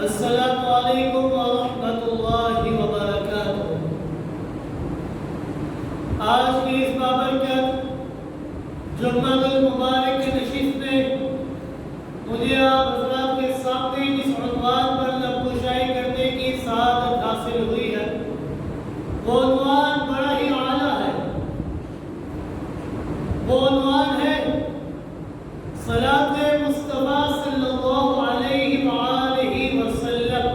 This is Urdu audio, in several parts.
السلام علیکم ورحمۃ اللہ وبرکاتہ۔ آج کی اس بابرکت جمعہ المبارک کی نشست میں مجھے آپ حضرات کے سامنے جس عنوان پر لبگشائی کرنے کی سعادت حاصل ہوئی ہے وہ عنوان بڑا ہی اعلیٰ ہے۔ وہ عنوان ہے صلاۃ مصطفیٰ صلی اللہ علیہ وآلہ وسلم،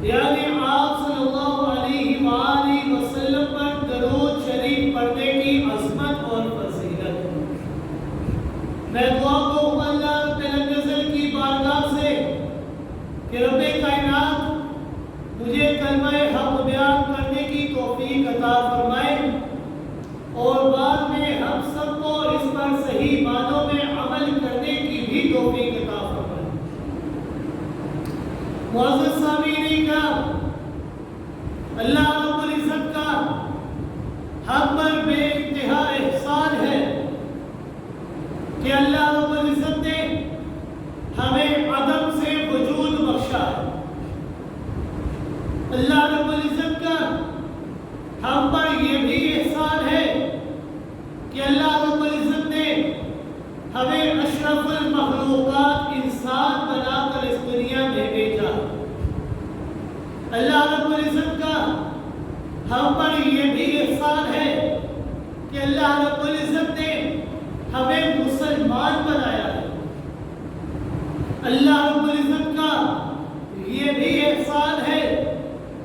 یعنی آپ صلی اللہ علیہ وآلہ وسلم پر درود شریف پڑھنے کی عظمت اور فضیلت۔ میں دعا کو اللہ رب العزت کی بارگاہ سے کہ رب کائنات مجھے کلمہ حق بیان کرنے کی توفیق عطا فرمائے اور بعد میں ہم سب کو اس پر صحیح معنوں میں عمل کرنے کی بھی توفیق عطا فرمائے۔ معزز سامعین کرام، اللہ رب العزت کا ہم پر بے انتہا احسان ہے کہ اللہ رب العزت نے ہمیں عدم سے وجود بخشا ہے۔ اللہ رب العزت کا ہم پر یہ بھی احسان ہے کہ اللہ رب العزت نے ہمیں اشرف المخلوقات انسان بنا کر اس دنیا میں بھیجا۔ اللہ رب العزت کا ہم پر یہ بھی احسان ہے کہ اللہ رب العزت نے ہمیں مسلمان بنایا ہے۔ اللہ رب العزت کا یہ بھی احسان ہے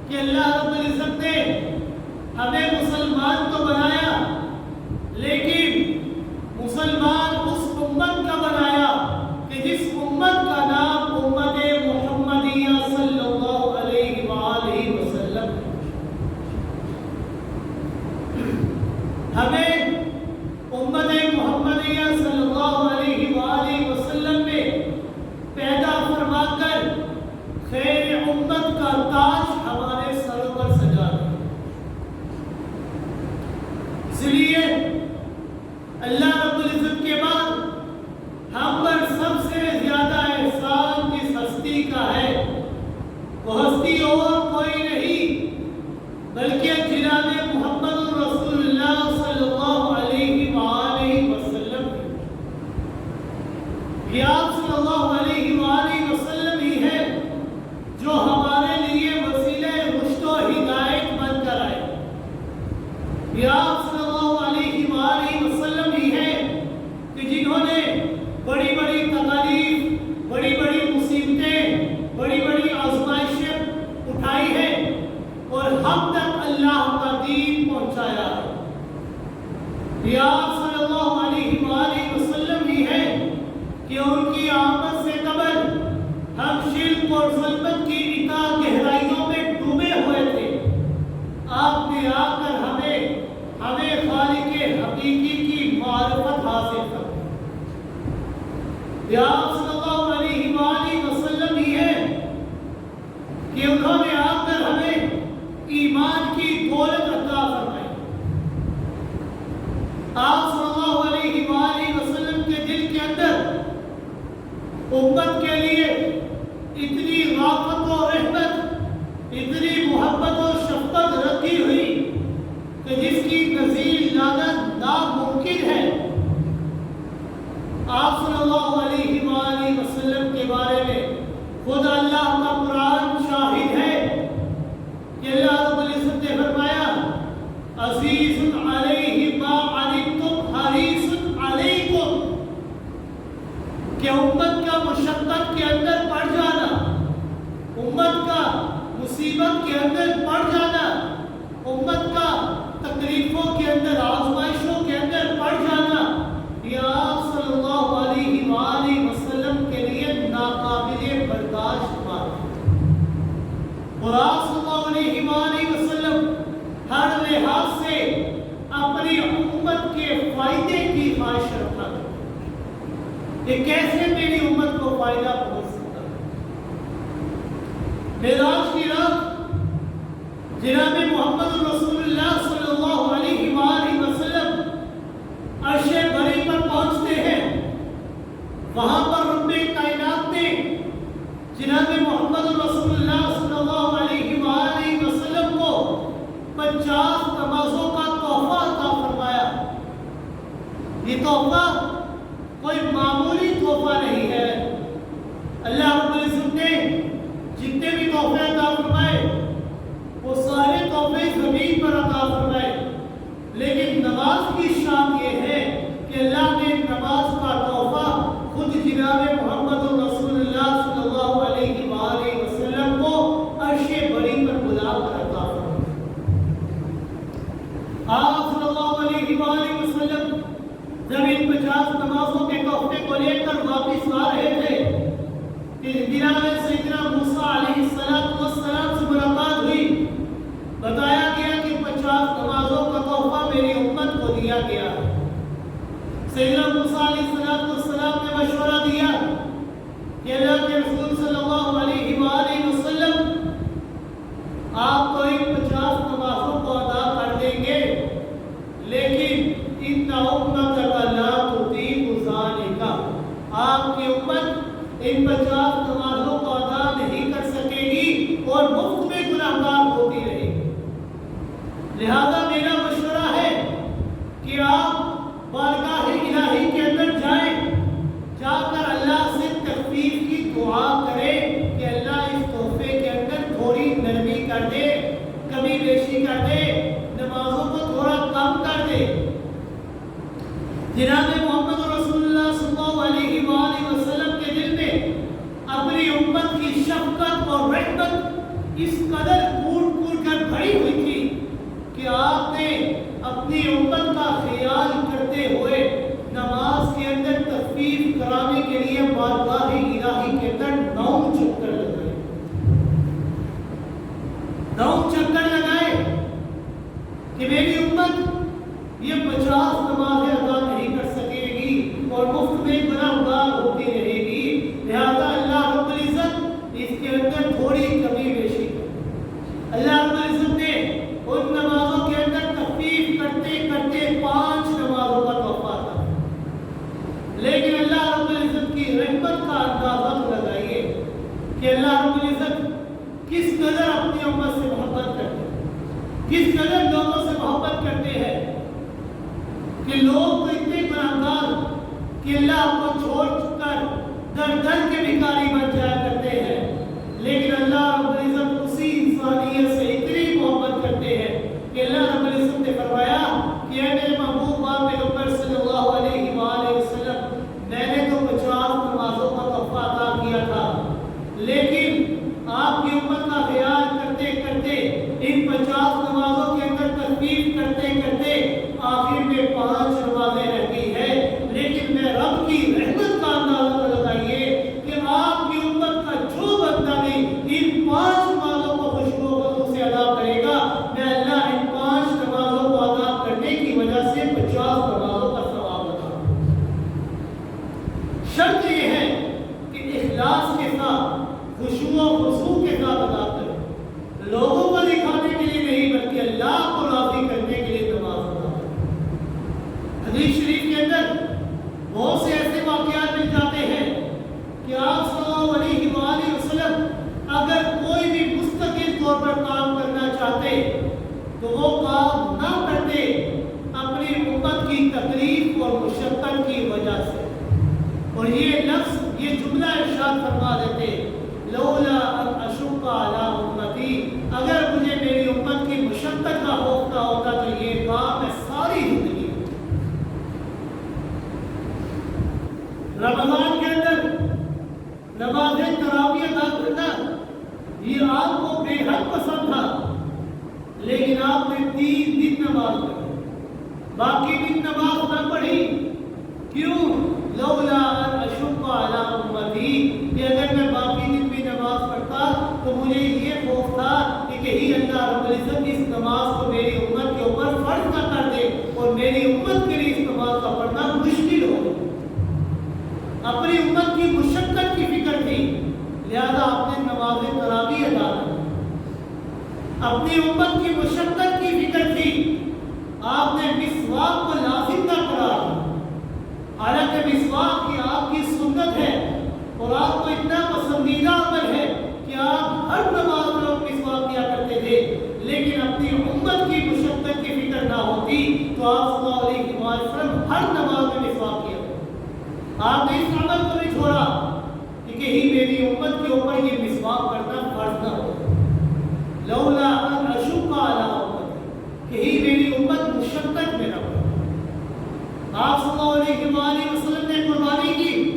کہ اللہ رب العزت نے ہمیں مسلمان تو بنایا، لیکن مسلمان اس امت کا بنایا کہ جس امت کا نام امت محمدیہ صلی اللہ علیہ وآلہ وسلم ہے۔ ہمیں امت محمدیہ صلی اللہ علیہ وآلہ وسلم میں پیدا فرما کر خیر امت کا تاج ہمارے سروں پر سجا دیا۔ اس لیے اللہ رب العزت کے بعد ہم پر سب سے زیادہ احسان جس ہستی کا ہے وہ ہستی اور کوئی نہیں بلکہ جناب محمد رسول اللہ صلی اللہ علیہ وآلہ وسلم ہے۔ یہ آپ صلی اللہ علیہ وآلہ وسلم ہی ہے جو ہمارے لیے وسیلہ رشد و ہدایت بن کر آئے۔ یہ آپ صلی اللہ علیہ وآلہ وسلم ہی ہے کہ جنہوں نے بڑی بڑی تکالیف، بڑی بڑی مصیبتیں، بڑی بڑی آزمائشیں اٹھائی ہیں اور ہم تک اللہ کا دین پہنچایا ہے۔ یہ آپ صلی اللہ علیہ وآلہ وسلم ہی ہے کہ ان کی آمد سے قبل ہم شرک اور ظلمت کی اتنا گہرائیوں میں ڈوبے ہوئے تھے۔ آپ نے آ کر ہمیں خالق حقیقی کی معرفت حاصل کر دی۔ یہ آپ صلی اللہ علیہ وآلہ وسلم ہی ہے کہ انہوں نے آ کر ہمیں ایمان کی دولت عطا فرمائی۔ آپ صلی اللہ علیہ وآلہ وسلم کے دل کے اندر امت کے لیے اتنی رافت و رحمت، اتنی محبت و شفقت رکھی ہوئی کہ جس کی نظیر لانا ناممکن ہے۔ آپ صلی اللہ علیہ وآلہ وسلم کے بارے میں خود اللہ کا قرآن شاہد ہے کہ اللہ رب العزت نے فرمایا عزیز علیہ ما عنتم حریص علیکم، کہ امت کا مشقت کے اندر پڑ جانا، امت کا مصیبت کے اندر پڑ جانا، امت کا تکلیفوں کے اندر، آزمائشوں کے اندر پڑ جانا، یہ آپ صلی اللہ علیہ وآلہ وسلم کے لیے ناقابل برداشت بات ہے۔ اور آپ صلی اللہ علیہ وآلہ وسلم ہر لحاظ سے اپنی امت کے فائدے کی خواہش رکھا تھا کہ کیسے میری امت کو فائدہ پہنچ سکتا ہے۔ معراج کی رات جناب محمد رسول اللہ صلی اللہ علیہ وآلہ وسلم عرش بری پر پہنچتے ہیں۔ وہاں پر رب کائنات نے جناب محمد رسول اللہ صلی اللہ علیہ وآلہ وسلم کو 50 نمازوں کا تحفہ عطا فرمایا۔ یہ تحفہ کوئی معمولی تحفہ نہیں ہے۔ اللہ رب العزت نے جتنے بھی تحفے عطا فرمائے وہ سارے تحفے زمین پر عطا فرمائے، لیکن نماز کی شان یہ ہے کہ اللہ نے نماز کا تحفہ خود جناب محمد رسول اللہ صلی اللہ علیہ وآلہ وسلم کو عرش بری پر بلا کر عطا فرمایا۔ آپ صلی اللہ علیہ وآلہ وسلم جب ان 50 نمازوں کے تحفے کو لے کر واپس آ رہے تھے کہ جناب سیدنا موسیٰ علیہ السلام سے ملاقات ہوئی، بتایا گیا کہ 50 نمازوں کا تحفہ میری امت کو دیا گیا۔ سیدنا موسیٰ علیہ السلام نے مشورہ دیا کہ اللہ کے رسول صلی اللہ علیہ وآلہ وسلم آپ تو ان 50 نمازوں کو ادا کر دیں گے، لیکن ان امت کا لا تطیق ذلک، آپ کی امت ان 50 نمازوں کو ادا نہیں کر سکے گی اور مفت میں گناہگار ہوتی رہے گی۔ لہذا میرا مشورہ ہے کہ آپ بارگاہ الہی کے اندر جائیں، جا کر اللہ سے تخفیف کی دعا کریں کہ اللہ اس تحفے کے اندر تھوڑی نرمی کر دے، کمی بیشی کر دے، نمازوں کو تھوڑا کم کر دے۔ جناب محمد رسول اللہ صلی اللہ علیہ وآلہ وسلم کے دل میں اپنی امت کی شفقت اور رحمت اس قدر پھوٹ پھوٹ کر بھری ہوئی تھی کہ آپ نے اپنی امت کا خیال کرتے ہوئے نماز کے اندر تخفیف کرانے کے لیے بارگاہ الہی کے اندر 9 چکر لگائے، 9 چکر لگائے کہ میری امت یہ 50 نمازیں ادا نہیں کر سکے گی اور مفت میں گناہگار ہوتی رہے گی، لہذا اللہ رب العزت اس کے اندر تھوڑی کمی بیشی کر۔ اللہ رب العزت نے ان نمازوں کے اندر تخفیف کرتے کرتے 5 نمازوں کا تحفہ تھا، لیکن اللہ رب العزت کی رحمت کا اندازہ لگائیے کہ اللہ رب العزت کس قدر اپنی امت سے محبت کرتے ہیں، کس قدر لوگوں سے محبت کرتے ہیں کہ لوگ تو اتنے گناہگار کہ اللہ کو چھوڑ کر در در کے بھکاری بن جایا کرتے ہیں، لیکن اللہ رب العزت اسی انسانیت سے اتنی محبت کرتے ہیں کہ اللہ رب العزت نے فرمایا کہ اے میرے محبوب پیغمبر صلی اللہ علیہ وآلہ وسلم، میں نے تو 50 نمازوں کا تحفہ عطا کیا تھا، لیکن آپ کی امت کا خیال کرتے کرتے ان 50 نمازوں کے اندر تخفیف کرتے کرتے آخر میں 5 نمازیں رہ گئی ہے، لیکن میں رب کی رحمت کا اندازہ لگائیے کہ آپ کی امت کا جو بندہ بھی ان 5 نمازوں کو خوشبو وضو سے ادا کرے گا، میں اللہ ان 5 نمازوں کو ادا کرنے کی وجہ سے 50 نمازوں کا ثواب عطا کروں۔ شرط یہ ہے کہ اخلاص کے ساتھ، خشوع و خضوع کے ساتھ ادا کریں، لوگوں کو دکھانے کے لیے نہیں بلکہ اللہ کو راضی کرنے کے لیے نماز ادا کریں۔ حدیث شریف کے اندر بہت سے ایسے واقعات مل جاتے ہیں کہ آپ صلی اللہ علیہ وآلہ وسلم اگر کوئی بھی مستقل طور پر کام کرنا چاہتے تو وہ کام نہ کرتے اپنی امت کی تکلیف اور مشقت کی وجہ سے، اور یہ لفظ، یہ جملہ ارشاد فرما دیتے لولا ان اشق علی امتی، اگر مجھے میری امت کی مشقت کا خوف نہ ہوتا تو یہ کام میں ساری زندگی۔ رمضان کے اندر نماز تراویح ادا کرنا یہ آپ کو بے حد پسند تھا، لیکن آپ نے 3 دن نماز پڑھی، باقی دن نماز نہ پڑھی، کیوں؟ لولا ان اشق علی امتی، کہ اگر میں باقی دن بھی نماز پڑھتا تو مجھے یہ خوف تھا کہ کہیں اللہ رب العزت اس نماز کو میری امت کے اوپر فرض نہ کر دے اور میری امت کے لیے اس نماز کا پڑھنا مشکل ہو جائے۔ اپنی امت کی مشقت کی فکر تھی، لہذا آپ نے نماز تراویح ادا کی۔ اپنی امت کی مشقت کی فکر تھی، آپ نے مسواک کو لازم نہ قرار دیا، حالانکہ مسواک کی آپ کی سنت ہے اور آپ کو اتنا پسندیدہ عمل ہے آپ نے اس عمل کو بھی چھوڑا کہ کہیں میری امت کے اوپر یہ مسواک کرنا فرض نہ ہو، لولا ان اشق علی امتی، کہیں میری امت مشقت میں نہ ہو۔ آپ صلی اللہ علیہ وآلہ وسلم نے قربانی کی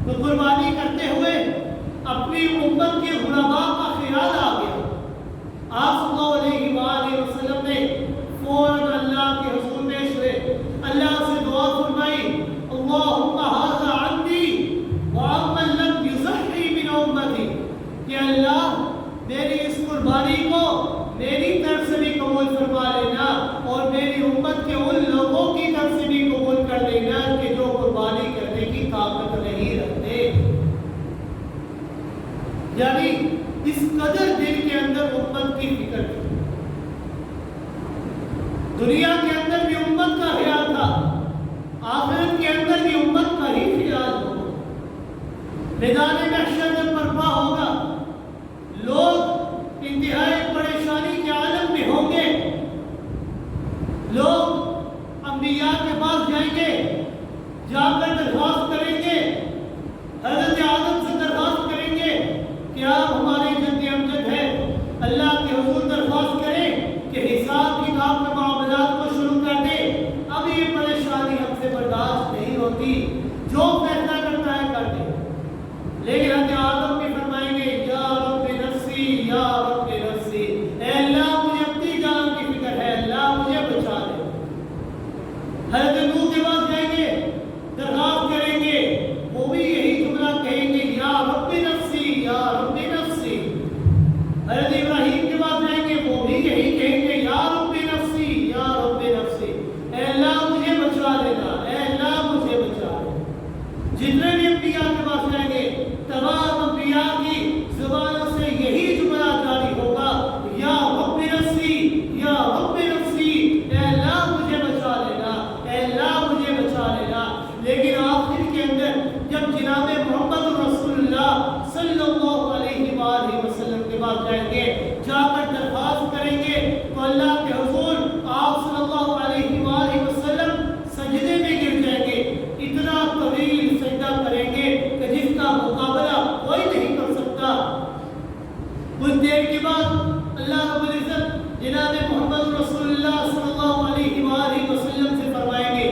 تو قربانی کرتے ہوئے اپنی امت کے غرباء کا خیال آ گیا۔ آپ صلی اللہ علیہ وآلہ وسلم نے فوراً اللہ کے حضور پیش ہوئے، اللہ سے دعا فرمائی، اللہم ھذا عنی وعمن لم یضحی من امتی، کہ اللہ میری اس قربانی کو میری طرف سے بھی قبول فرما لینا اور میری امت کے ان لوگوں کی طرف سے بھی قبول کر لینا کہ جو قربانی کرنے کی طاقت نہیں رکھتے۔ یعنی اس قدر دل کے اندر امت کی فکر تھی، دنیا کے اندر بھی امت کا خیال تھا، آخرت کے اندر بھی امت کا ہی خیال ہوگا۔ میدان محشر جب برپا ہوگا، لوگ انتہائی پریشانی کے عالم میں ہوں گے، لوگ انبیاء کے پاس جائیں گے، جا کر درخواست کریں گے، حضرت آدم سے درخواست کریں گے کہ آپ ہمارے جد امجد ہیں، اللہ کے حضور درخواست کریں کہ حساب کتاب کے معاملات کو شروع کر دیں، اب یہ پریشانی ہم سے برداشت نہیں ہوتی، جو فیصلہ کرتا ہے کر دے۔ لیکن حضرت آدم بھی فرمائیں گے، یا رب نفسی یا رب نفسی، اے اللہ مجھے اپنی جان کی فکر ہے، اللہ مجھے بچا دے۔ حضرت نوح کے پاس جائیں گے، درخواست کریں گے، وہ بھی یہی جملہ کہیں گے، یا رب نفسی یا رب نفسی۔ حضرت ابراہیم کے پاس جائیں گے، وہ بھی یہی کہیں گے، یا رب نفسی یا رب نفسی، اے اللہ مجھے بچا دینا، اے اللہ مجھے بچا دے۔ جتنے بھی انبیاء کے پاس جائیں گے، تمام انبیاء کی زبانوں سے یہی جملہ جاری ہوگا، یا رب نفسی یا رب نفسی، اے اللہ مجھے بچا لینا، اے اللہ مجھے بچا لینا۔ لیکن آخر کے اندر جب جناب محمد رسول اللہ صلی اللہ علیہ وآلہ وسلم کے پاس جائیں گے، جا کر درخواست کریں گے، تو اللہ کے حضور آپ صلی اللہ علیہ وآلہ وسلم سجدے میں گر جائیں گے، اتنا طویل سجدہ کریں گے کہ جس کا مقابلہ کوئی نہیں کر سکتا۔ کچھ دیر کے بعد اللہ رب العزت جناب محمد رسول اللہ صلی اللہ علیہ وآلہ وسلم سے فرمائیں گے،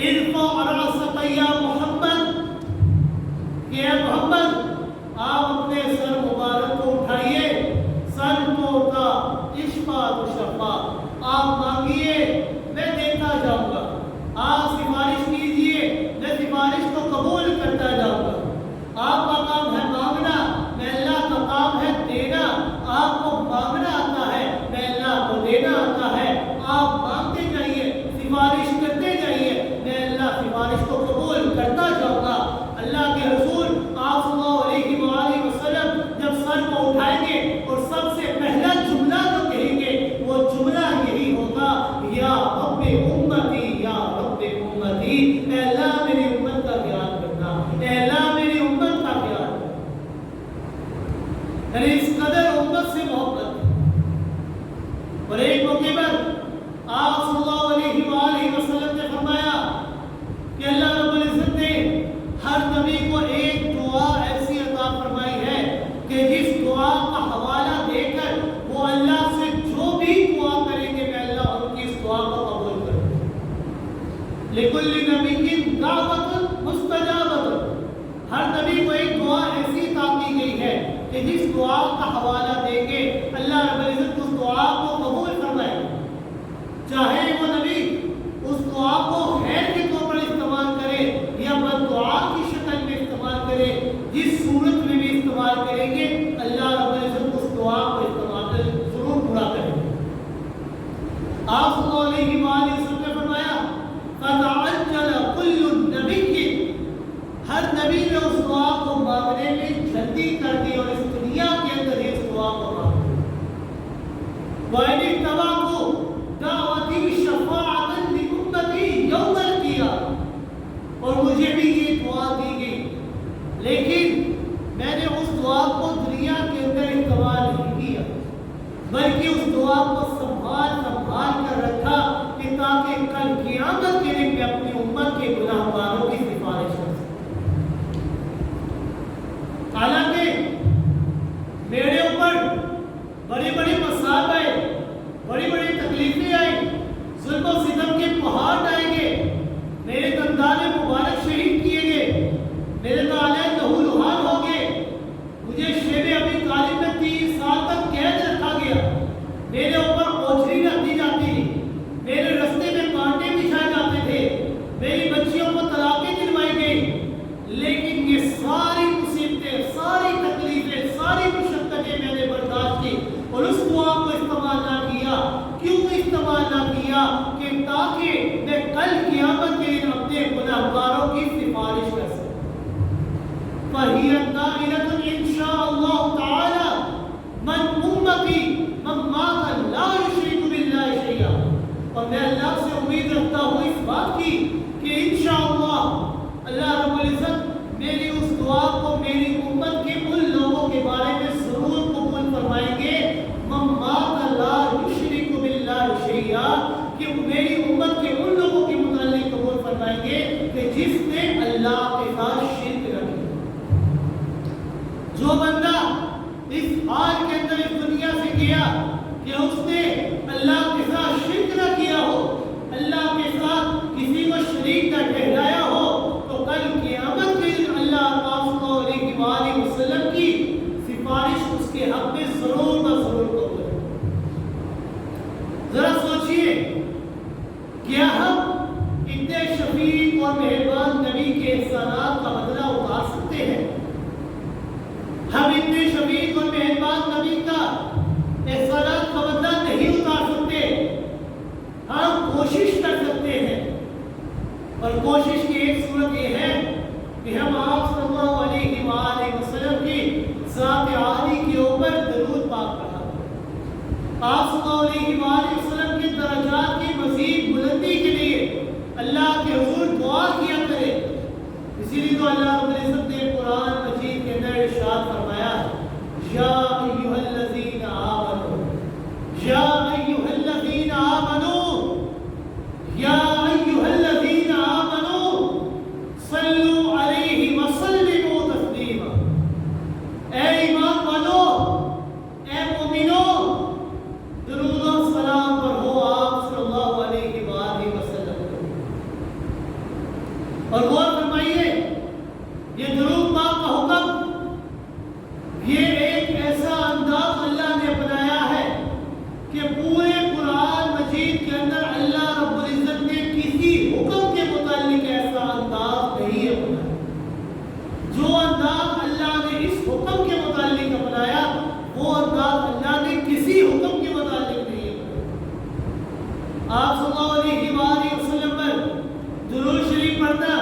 ارفع رأسک یا محمد، کہ اے محمد آپ اپنے سر مبارک کو اٹھائیے، سر کو اٹھا، اشفا تشفا، آپ مانگیے میں دیتا جاؤں گا، آپ سفارش کیجئے میں سفارش کو قبول کرتا جاؤں گا۔ آپ کا کام ہے مانگنا، میں اللہ کا کام ہے دینا۔ آپ کو مانگنا آتا ہے، میں اللہ کو دینا آتا ہے۔ آپ مانگتے جائیے، سفارش کرتے جائیے، میں اللہ سفارش کو قبول کرتا جاؤں گا۔ اللہ کے حضور آپ صلی اللہ علیہ وآلہ وسلم جب سر کو اٹھائیں گے اور سب سے پہلا جملہ جو کہیں گے وہ جملہ یہی ہوگا، یا رب امتی یا رب امتی، اے اللہ میری امت کا خیال کرنا، اے اللہ میری امت کا خیال کرنا۔ یعنی اس قدر امت سے محبت۔ اور ایک موقع پر آپ صلی اللہ علیہ وآلہ وسلم نے فرمایا کہ اللہ رب العزت نے ہر نبی کو ایک دعا ایسی عطا فرمائی ہے کہ جس دعا کا حوالہ دے کر وہ اللہ سے جو بھی دعا کریں گے میں اللہ ان کی اس دعا کو قبول کروں۔ لِكُلِّ نَبِيٍّ دَعْوَةٌ مُسْتَجَابَةٌ، ہر نبی کو ایک دعا ایسی عطا کی گئی ہے کہ جس دعا کا حوالہ دیں گے اللہ رب العزت اس دعا کو قبول فرمائے، چاہے وہ نبی اس دعا کو خیر کے طور پر استعمال کرے یا بد دعا کی شکل میں استعمال کرے، جس صورت میں بھی استعمال کریں گے اللہ رب العزت اس دعا کو استعمال ضرور پورا کرے گا۔ آپ صلی اللہ علیہ وآلہ وسلم نے فرمایا، فَتَعَجَّلَ كُلُّ نَبِيٍّ، ہر نبی نے اس دعا کو مانگنے میں جلدی کر دی اور اس دنیا کے اندر اس دعا کو مانگا۔ وَإِنِ اتَّبَعْتُ دَعْوَتِي شَفَاعَةً لِأُمَّتِي يَوْمَ الْقِيَامَةِ، اور مجھے بھی یہ دعا دی گئی، لیکن میں نے اس دعا کو دنیا کے اندر استعمال نہیں کیا، بلکہ اس دعا کو سنبھال کر رکھا کہ تاکہ کل قیامت کے دن میں اپنی امت کے گناہ گاروں کی سفارش کر سکوں۔ حالانکہ میرے اوپر بڑی بڑی مصائب، بڑی بڑی تکلیفیں آئی، ظلم و ستم کے پہاڑ ڈائے گئے، میرے دندان مبارک شہید کیے گئے، میرے نالین لہو لہان ہو گئے، مجھے شیب ابی طالب میں 3 سال تک قید رکھا گیا، میرے اوپر اوجھری رکھی جاتی تھی، میرے رستے میں کانٹے بچھائے جاتے تھے، میری بچیوں کو طلاقیں دلوائی گئی، لیکن یہ ساری مصیبتیں، ساری تکلیفیں، ساری مشقتیں میں نے برداشت کی اور اس دعا کو استعمال نہ کیا۔ کیوں استعمال نہ کیا؟ کہ تاکہ میں کل قیامت کے دن اپنے گناہگاروں کی سفارش کر سکوں۔ فَهِيَ قَائِلَةٌ إِن شَاءَ اللَّهُ تَعَالَى مَنْ أُمَّتِي مَنْ مَاتَ لَا يُشْرِكُ بِاللَّهِ شَيْئًا۔ اور میں اللہ سے امید رکھتا ہوں اس بات کی کہ انشاءاللہ اللہ رب العزت میری اس دعا کو میری امت کے ان لوگوں کے بارے میں ضرور قبول فرمائیں گے، مَنْ مَاتَ لَا يُشْرِكُ بِاللَّهِ شَيْئًا، کہ میری امت کے ان لوگوں کے متعلق قبول فرمائیں گے کہ جس نے اللہ کے ساتھ شرک نہ کیا۔ جو بندہ اس حال کے اندر اس دنیا سے گیا کہ اس نے اللہ کے ساتھ شرک نہ کیا ہو، اللہ کے ساتھ کسی کو شریک نہ ٹھہرایا ہو، تو کل قیامت کے دن اللہ صلی اللہ علیہ وآلہ وسلم کی سفارش اس کے حق میں ضرور و ضرور قبول ہے۔ ذرا سوچئے، کیا ہم اتنے شفیق اور مہربان نبی کے احسانات کا بدلہ اتار سکتے ہیں؟ ہم اتنے شفیق اور مہربان نبی کا احسانات کا بدلہ نہیں اتار سکتے، ہم کوشش کر سکتے ہیں، اور کوشش کی ایک صورت یہ ہے کہ ہم آپ صلی اللہ علیہ وآلہ وسلم کی ذات عالی کے اوپر درود پاک پڑھا کریں۔ آپ صلی اللہ علیہ وآلہ وسلم کے درجات کی مزید بلندی کے لیے اللہ کے حضور دعا کیا کریں۔ اسی لیے تو اللہ رب العزت نے قرآن مجید کے اندر ارشاد فرمایا، یا ایھا الذین آمنوا، یا ایھا الذین آمنوا، یا ایھا الذین آمنوا صلوا علیہ وسلموا تسلیما۔ اے ایمان والو، اے مومنو، درود و سلام پڑھو آپ صلی اللہ علیہ وآلہ وسلم۔ اور غور فرمائیے، یہ درود پاک کا حکم، یہ ایک ایسا انداز اللہ نے اپنایا ہے کہ پورے قرآن مجید کے اندر اللہ رب العزت نے کسی حکم کے متعلق ایسا انداز نہیں اپنایا۔ جو انداز اللہ نے اس حکم کے متعلق اپنایا، وہ انداز اللہ نے کسی حکم کے متعلق نہیں اپنایا۔ آپ صلی اللہ علیہ وآلہ وسلم پر درود شریف پڑھنا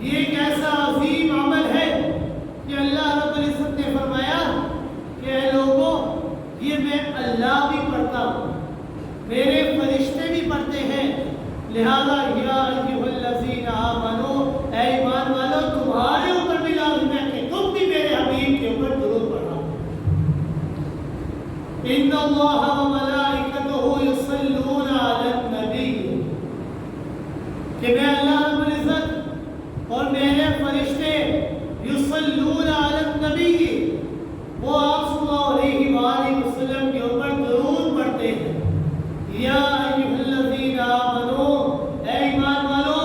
یہ ایک ایسا عظیم عمل ہے کہ اللہ رب العزت نے فرمایا کہ اے لوگوں، یہ میں اللہ بھی پڑھتا ہوں، میرے فرشتے بھی پڑھتے ہیں، لہذا یا ایھا الذین آمنوا، اے ایمان والو، تمہارے اوپر بھی لازم ہے کہ تم بھی میرے حبیب کے اوپر درود پڑھو۔ ان اللہ وملائکتہ یصلون علی النبی، کہ میں اللہ رب العزت اور میرے فرشتے یصلون علی النبی، وہ آپ صلی اللہ علیہ وآلہ وسلم کے اوپر درود پڑھتے ہیں۔ یا ایھا الذین آمنوا، اے ایمان والو،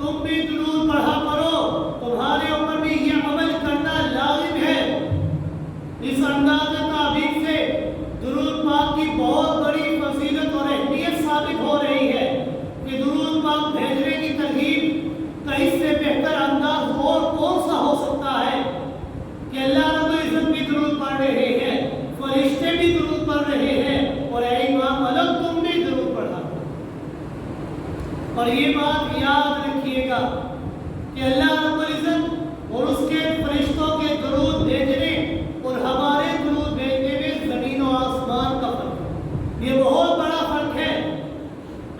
تم بھی درود پڑھا کرو، تمہارے اوپر بھی یہ عمل کرنا لازم ہے۔ اس انداز تعبیر سے درود پاک کی بہت بڑی فضیلت اور اہمیت ثابت ہو رہی ہے کہ درود پاک بھیجنے کی ترغیب کا اس سے بہتر انداز اور کون سا ہو سکتا ہے کہ اللہ رب العزت بھی درود پڑھ رہے ہیں، فرشتے بھی درود پڑھ رہے ہیں، اور اے ایمان والو، تم بھی درود پڑھا۔ اور یہ بات یاد رکھیے گا کہ اللہ رب العزت اور اس کے فرشتوں کے درود بھیجنے اور ہمارے درود بھیجنے میں زمین و آسمان کا فرق ہے۔ یہ بہت بڑا فرق ہے۔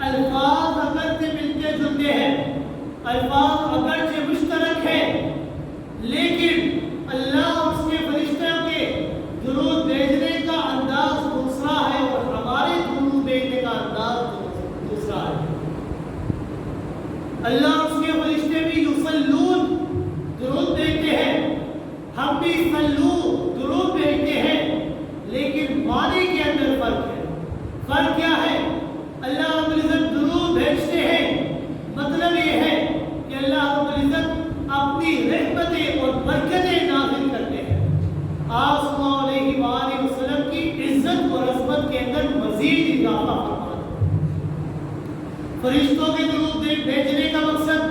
الفاظ اگرچہ ملتے جلتے ہیں، الفاظ اگرچہ مشترک ہیں، لیکن اللہ اور اس کے فرشتوں کے درود بھیجنے کا انداز دوسرا ہے اور ہمارے درود بھیجنے کا انداز دوسرا ہے۔ اللہ اور اس کے فرشتے بھی یصلون لیکن معنی کے اندر فرق ہے۔ فرق کیا ہے؟ اللہ رب العزت درود بھیجتے ہیں، مطلب یہ ہے کہ اللہ رب العزت اپنی رحمتیں اور برکتیں نازل کرتے ہیں، آپ صلی اللہ علیہ وآلہ وسلم کی عزت اور عظمت کے اندر مزید اضافہ فرماتے ہیں۔ فرشتوں کے درود بھیجنے کا مقصد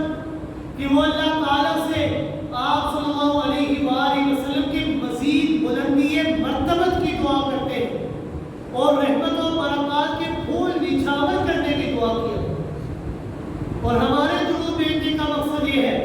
کہ وہ اللہ تعالیٰ سے آپ صلی اللہ علیہ وآلہ وسلم کی مزید بلندی مرتبت کی دعا کرتے ہیں اور رحمت و برکات کے پھول نچھاور کرنے کی دعا کی۔ اور ہمارے درود بھیجنے کا مقصد یہ ہے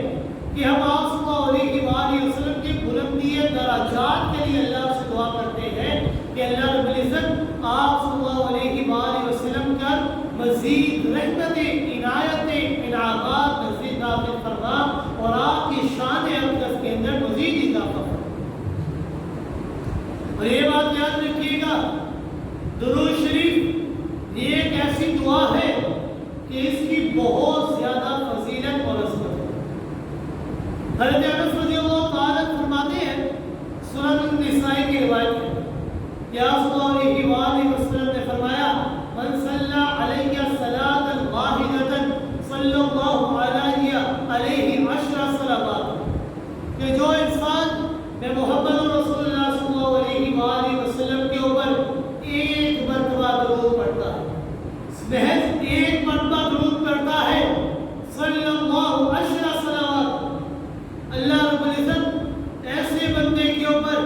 کہ ہم آپ صلی اللہ علیہ وآلہ وسلم کی بلندی درجات کے لیے اللہ سے دعا کرتے ہیں کہ اللہ رب العزت آپ صلی اللہ علیہ وآلہ وسلم کا مزید رحمتیں، عنایتیں، انعامات نازل فرما اور آپ کی شان اقدس کے اندر مزید اضافہ فرما۔ اور یہ بات یاد رکھیے گا، درود شریف یہ ایک ایسی دعا ہے کہ اس کی بہت زیادہ فضیلت اور عظمت ہے۔ حضرت انس رضی اللہ تعالیٰ فرماتے ہیں، سنن النسائی کی روایت ہے کہ آپ صلی اللہ علیہ وآلہ وسلم نے فرمایا، من صلی علیہ صلاۃ واحدۃ صلی اللہ علیہ عشر صلوات، کہ جو انسان میں محمد رسول اللہ صلی اللہ علیہ وآلہ وسلم کے اوپر ایک مرتبہ درود پڑھتا ہے، محض ایک مرتبہ درود پڑھتا ہے، صلی اللہ عشر صلوات، اللہ رب العزت ایسے بندے کے اوپر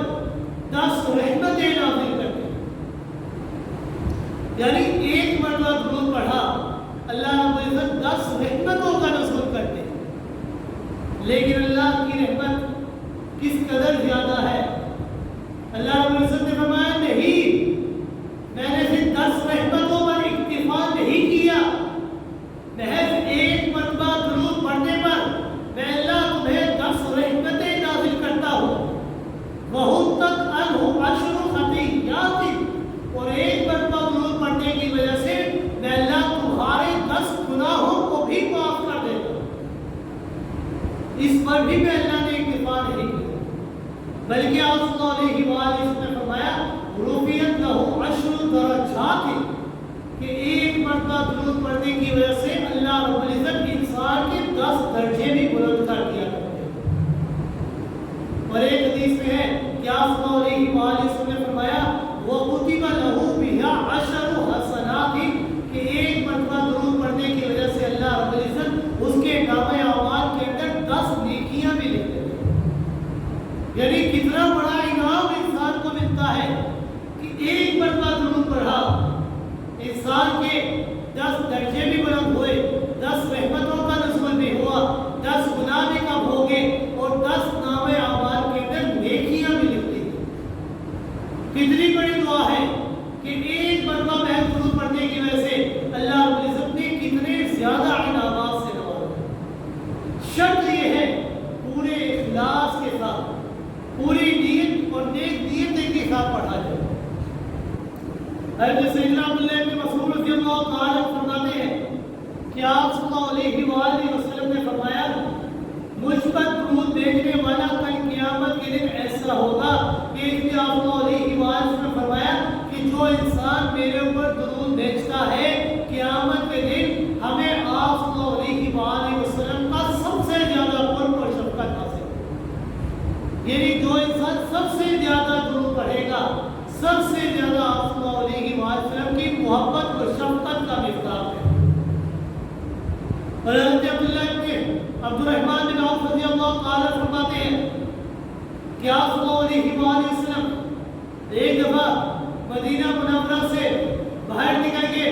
10 رحمتیں نازل کرتے ہیں۔ یعنی ایک مرتبہ درود پڑھا، اللہ رب العزت 10 رحمتوں کا نزول کرتے ہیں۔ لیکن اللہ کی رحمت کس قدر زیادہ ہے؟ اللہ رب العزت نے فرمایا، نہیں، میں نے صرف 10 رحمتوں پر اکتفا نہیں کیا، محض ایک مرتبہ درود پڑھنے پر میں اللہ تمہیں 10 رحمتیں نازل کرتا ہوں، وَحُطَّتْ عَنْهُ عَشْرُ خَطِيئَاتٍ، اور ایک مرتبہ درود پڑھنے کی وجہ سے میں اللہ تمہارے 10 گناہوں کو بھی معاف کر دیتا ہوں۔ اس پر بھی میں اللہ نے اکتفا نہیں کیا، بلکہ آپ صلی اللہ علیہ وآلہ وسلم نے فرمایا، رُفِعَتْ لَهُ 10 درجات، کہ ایک مرتبہ درود پڑھنے کی وجہ سے اللہ رب العزت انسان کے 10 درجے بھی بلند کر دیا کرتے ہیں۔ اور ایک حدیث میں ہے کہ آپ صلی اللہ علیہ وآلہ وسلم نے فرمایا، وَكُتِبَ لَهُ بِهَا 10 حسنات، کہ ایک مرتبہ درود پڑھنے کی وجہ سے اللہ رب العزت اس کے نامہ اعمال کے اندر 10 نیکیاں بھی لکھ دیتے ہیں۔ یعنی کتنا بڑا انعام انسان کو ملتا ہے کہ ایک مرتبہ درود پڑھا، انسان کے 10 درجے بھی بلند ہوئے، 10 رحمتوں کا نزول بھی ہوا، 10 گناہ بھی کم ہو گئے اور 10 نامہ اعمال کے اندر نیکیاں بھی لکھ دی۔ کتنی بڑی دعا ہے کہ ایک مرتبہ محض درود پڑھنے کی وجہ سے اللہ رب العزت نے کتنے زیادہ انعامات سے نوازا۔ شرط یہ ہے پورے اخلاص کے ساتھ، پوری نیت اور نیک نیت کے ساتھ پڑھا جائے۔ حضرت سیدنا عبداللہ بن مسعود رضی اللہ تعالیٰ فرماتے ہیں کہ آپ صلی اللہ علیہ وآلہ وسلم نے فرمایا، مجھ پر درود بھیجنے والا کل قیامت کے دن ایسا ہوگا کہ اس نے آپ صلی اللہ علیہ وآلہ وسلم نے فرمایا کہ جو انسان میرے اوپر درود بھیجتا ہے، قیامت کے دن ہمیں آپ صلی اللہ علیہ وآلہ وسلم کا سب سے زیادہ قرب اور شفقت حاصل ہے۔ یعنی جو انسان سب سے زیادہ درود پڑھے گا، سب سے زیادہ آپ صلی اللہ علیہ وآلہ وسلم کی محبت اور شفقت کا مقدار ہے۔ اور حضرت عبد الرحمن بن عوف رضی اللہ تعالیٰ فرماتے ہیں کہ آپ صلی اللہ علیہ وآلہ وسلم ایک دفعہ مدینہ منورہ سے باہر نکل گئے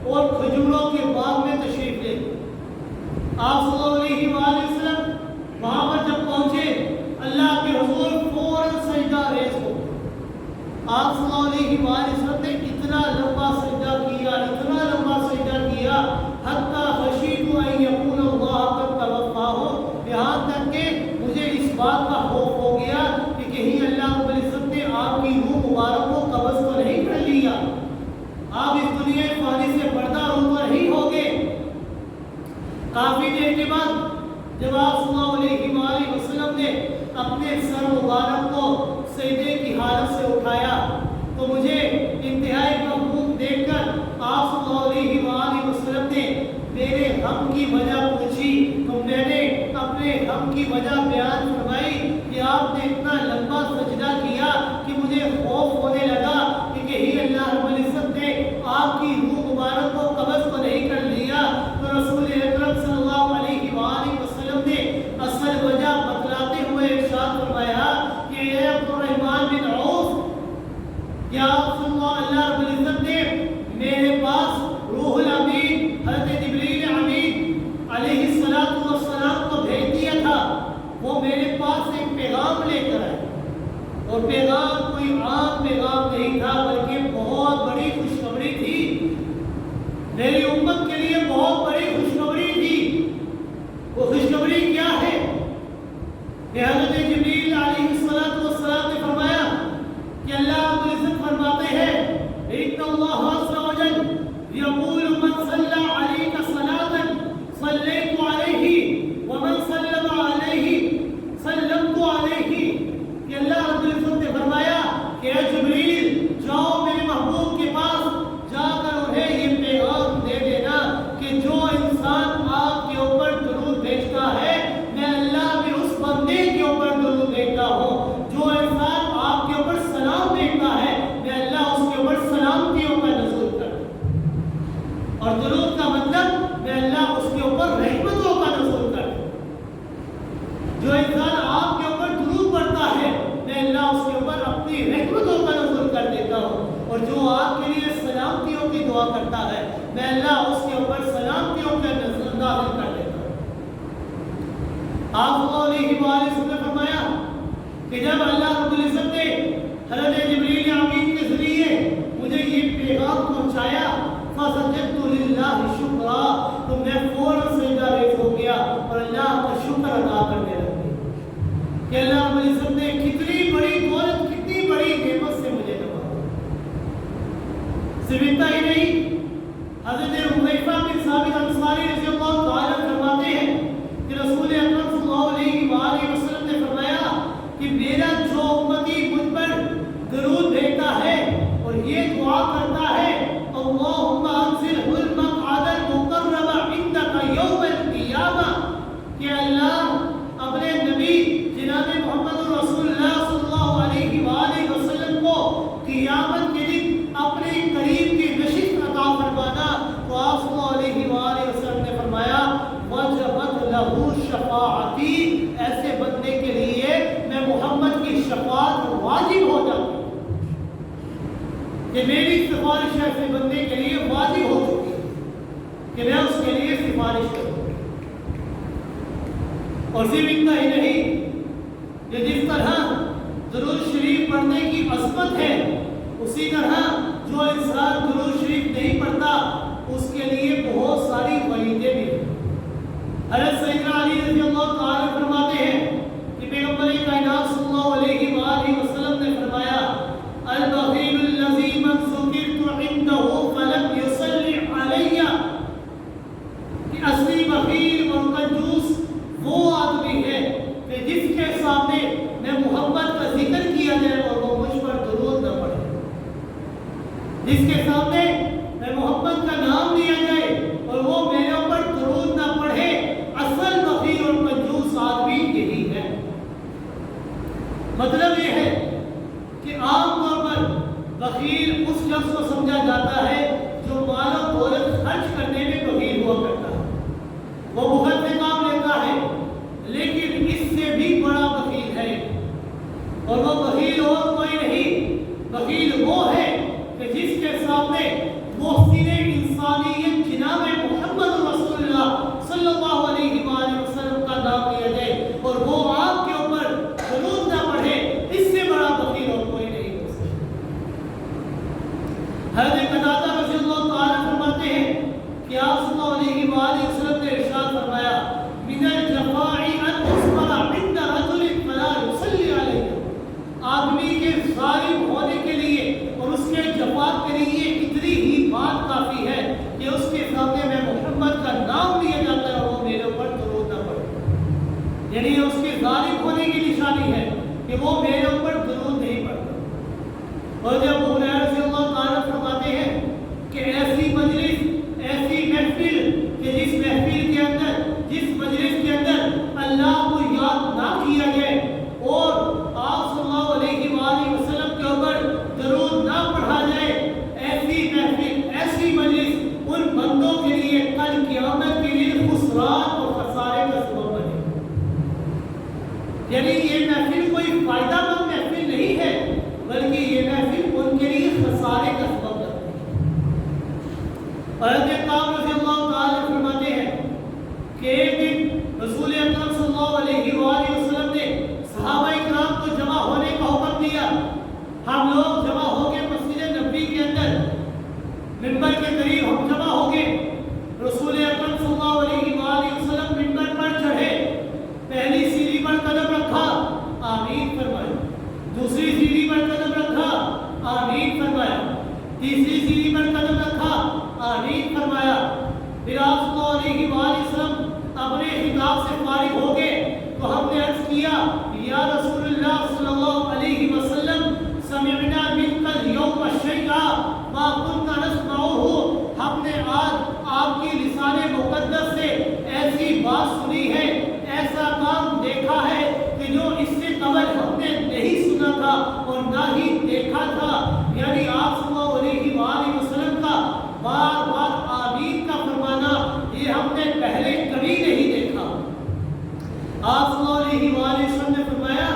اور کھجوروں کے باغ میں تشریف لے۔ آپ صلی اللہ علیہ وآلہ وسلم وہاں پر جب پہنچے، اللہ کے حضور فوراً سجدہ ریز ہو۔ آپ صلی اللہ علیہ وآلہ وسلم نے اتنا لمبا سجدہ کیا، اتنا لمبا سجدہ کیا، حتیٰ خشیت ان یکون اللہ قد توفاہ، یہاں تک کہ مجھے اس بات کا خوف ہو گیا کہ کہیں اللہ رب العزت نے آپ کی روح مبارک کو قبض تو نہیں کر لیا، آپ اس دنیا فانی سے پردہ روح تو نہیں ہوگے۔ کافی دیر کے بعد جب آپ صلی اللہ علیہ وآلہ وسلم نے اپنے سر مبارک کو سجدے کی حالت سے اٹھایا تو کہ آپ صلی اللہ رب العزت نے میرے پاس روح الامین حضرت جبریل امین علیہ السلام کو بھیج دیا تھا. وہ میرے پاس ایک پیغام لے کر آئے اور پیغام کوئی عام پیغام نہیں تھا بلکہ بہت بڑی خوشخبری تھی. میری امت کے لیے بہت بڑی خوشخبری تھی. وہ خوشخبری کیا ہے کہ حضرت جبریل علیہ السلام نے فرمایا کہ اللہ رب العزت فرماتے ہیں ان اللہ عز وجل یقول من صلی علیک صلاۃ صلیت علیہ ومن سلم علیہ سلمت علیہ. کہ اللہ رب العزت نے فرمایا کہ اے جبریل جاؤ میرے محبوب کے پاس جا کر انہیں یہ پیغام دے دینا کہ جو انسان آپ کے اوپر درود بھیجتا ہے میں اللہ بھی اس بندے کے اوپر درود بھیجتا ہوں. جو انسان آپ کے اوپر سلام بھیجتا ہے میں اللہ اس کے اوپر سلامتیوں کا نزول کرتا ہوں. اور درود کا مطلب میں اللہ اس کے اوپر رحمتوں کا نزول کرتا ہوں. جو انسان آپ کے اوپر درود پڑھتا ہے میں اللہ اس کے اوپر اپنی رحمتوں کا نزول کر دیتا ہوں. اور جو آپ کے لیے سلامتیوں کی دعا کرتا ہے میں اللہ اس کے اوپر سلامتیوں کا نزول نازل کر دیتا ہوں. آپ صلی اللہ علیہ وسلم نے فرمایا کہ جب اللہ رب العزت نے حضرت جبریل امین کے ذریعے مجھے یہ پیغام پہنچایا فسجدت للہ شکرا تو میں فوراً سجدہ ریز ہو گیا اور اللہ کا شکر ادا کرنے لگ گیا کہ اللہ رب العزت نے کتنی بڑی دولت کتنی بڑی نعمت سے مجھے نوازا. صرف اتنا ہی نہیں حضرت حذیفہ بن ثابت انصاری رضی اللہ تعالیٰ فرماتے ہیں کہ رسول اکرم صلی اللہ علیہ وآلہ وسلم نے فرمایا کہ میرا جو امتی مجھ پر درود بھیجتا ہے اور یہ دعا کرتا ہے اللہم انزل المقعد المقرب عندک یوم القیامہ کہ اللہ اپنے نبی جناب محمد رسول اللہ صلی اللہ علیہ وآلہ وسلم کو قیامت کے دن اپنے قریب کی نشست عطا فرمانا. تو آپ صلی اللہ علیہ وآلہ وسلم نے فرمایا وجبت لہ شفاعتی ایسے بندے کے لیے میں محمد کی شفاعت واجب ہو جاتی کہ میری سفارش ایسے بندے کے لیے واجب ہو چکی کہ میں اس کے لیے سفارش کروں. اور صرف اتنا ہی نہیں کہ جس طرح درود شریف پڑھنے کی عظمت ہے اسی طرح جو انسان درود شریف نہیں پڑھتا اس کے لیے بہت ساری وعیدیں بھی ہیں. حضرت سیدنا علی رضی اللہ تعالیٰ فرماتے ہیں کہ پیغمبر کائنات صلی اللہ علیہ وآلہ وسلم نے فرمایا البخیل الذی من ذکرت عنده فلم یصلی علی کہ اصلی بخیل اور کنجوس وہ آدمی ہے کہ جس کے سامنے میں محمد کا ذکر کیا جائے اور وہ مجھ پر درود نہ پڑھے. جس کے سامنے میں محمد کا نام لیا جائے اور وہ میرے اوپر درود نہ پڑھے اصل بخیل اور کنجوس آدمی یہی ہے. مطلب یہ ہے کہ عام طور پر بخیل اس شخص کو سمجھا جاتا ہے جو مال و دولت خرچ کرنے میں بخیل ہوا کرتا ہے. وہ بخل سے کام لیتا ہے لیکن اس سے بھی بڑا بخیل ہے اور وہ بخیل اور کوئی نہیں. بخیل وہ ہے کہ جس کے سامنے محسن انسانیت جناب محمد رسول اللہ صلی اللہ علیہ وآلہ وسلم کا نام لیا جائے اور وہ آپ کے اوپر درود نہ پڑھے اس سے بڑا بخیل اور کوئی نہیں ہو سکتا. حضرت قتادہ حضرت کعب رضی اللہ تعالیٰ فرماتے ہیں کہ ایک دن رسول اکرم صلی اللہ علیہ وآلہ وسلم نے صحابہ اکرام کو جمع ہونے کا حکم دیا. ہم لوگ جمع ہو گئے مسجد نبوی کے اندر, منبر کے قریب ہم جمع ہو گئے. رسول اکرم صلی اللہ علیہ وآلہ وسلم منبر پر چڑھے, پہلی سیڑھی پر قدم رکھا, آمین فرمایا. دوسری سیڑھی پر قدم رکھا, آمین فرمایا. تیسری سیڑھی پر قدم رکھا, آمین فرمایا. پھر آپ صلی اللہ علیہ وآلہ وسلم اپنے خطاب سے فارغ ہو گئے تو ہم نے عرض کیا یا رسول اللہ صلی اللہ علیہ وسلم سمعنا منک اليوم شیئا ما كنا نسمعه. ہم نے آج آپ کی لسان مقدس سے ایسی بات سنی ہے, ایسا کام دیکھا ہے کہ جو اس سے قبل ہم نے نہیں سنا تھا اور نہ ہی دیکھا تھا. یعنی آپ صلی اللہ علیہ وآلہ وسلم کا بار بار آمین کا فرمانا یہ ہم نے پہلے کبھی نہیں دیکھا. آپ صلی اللہ علیہ وآلہ وسلم نے فرمایا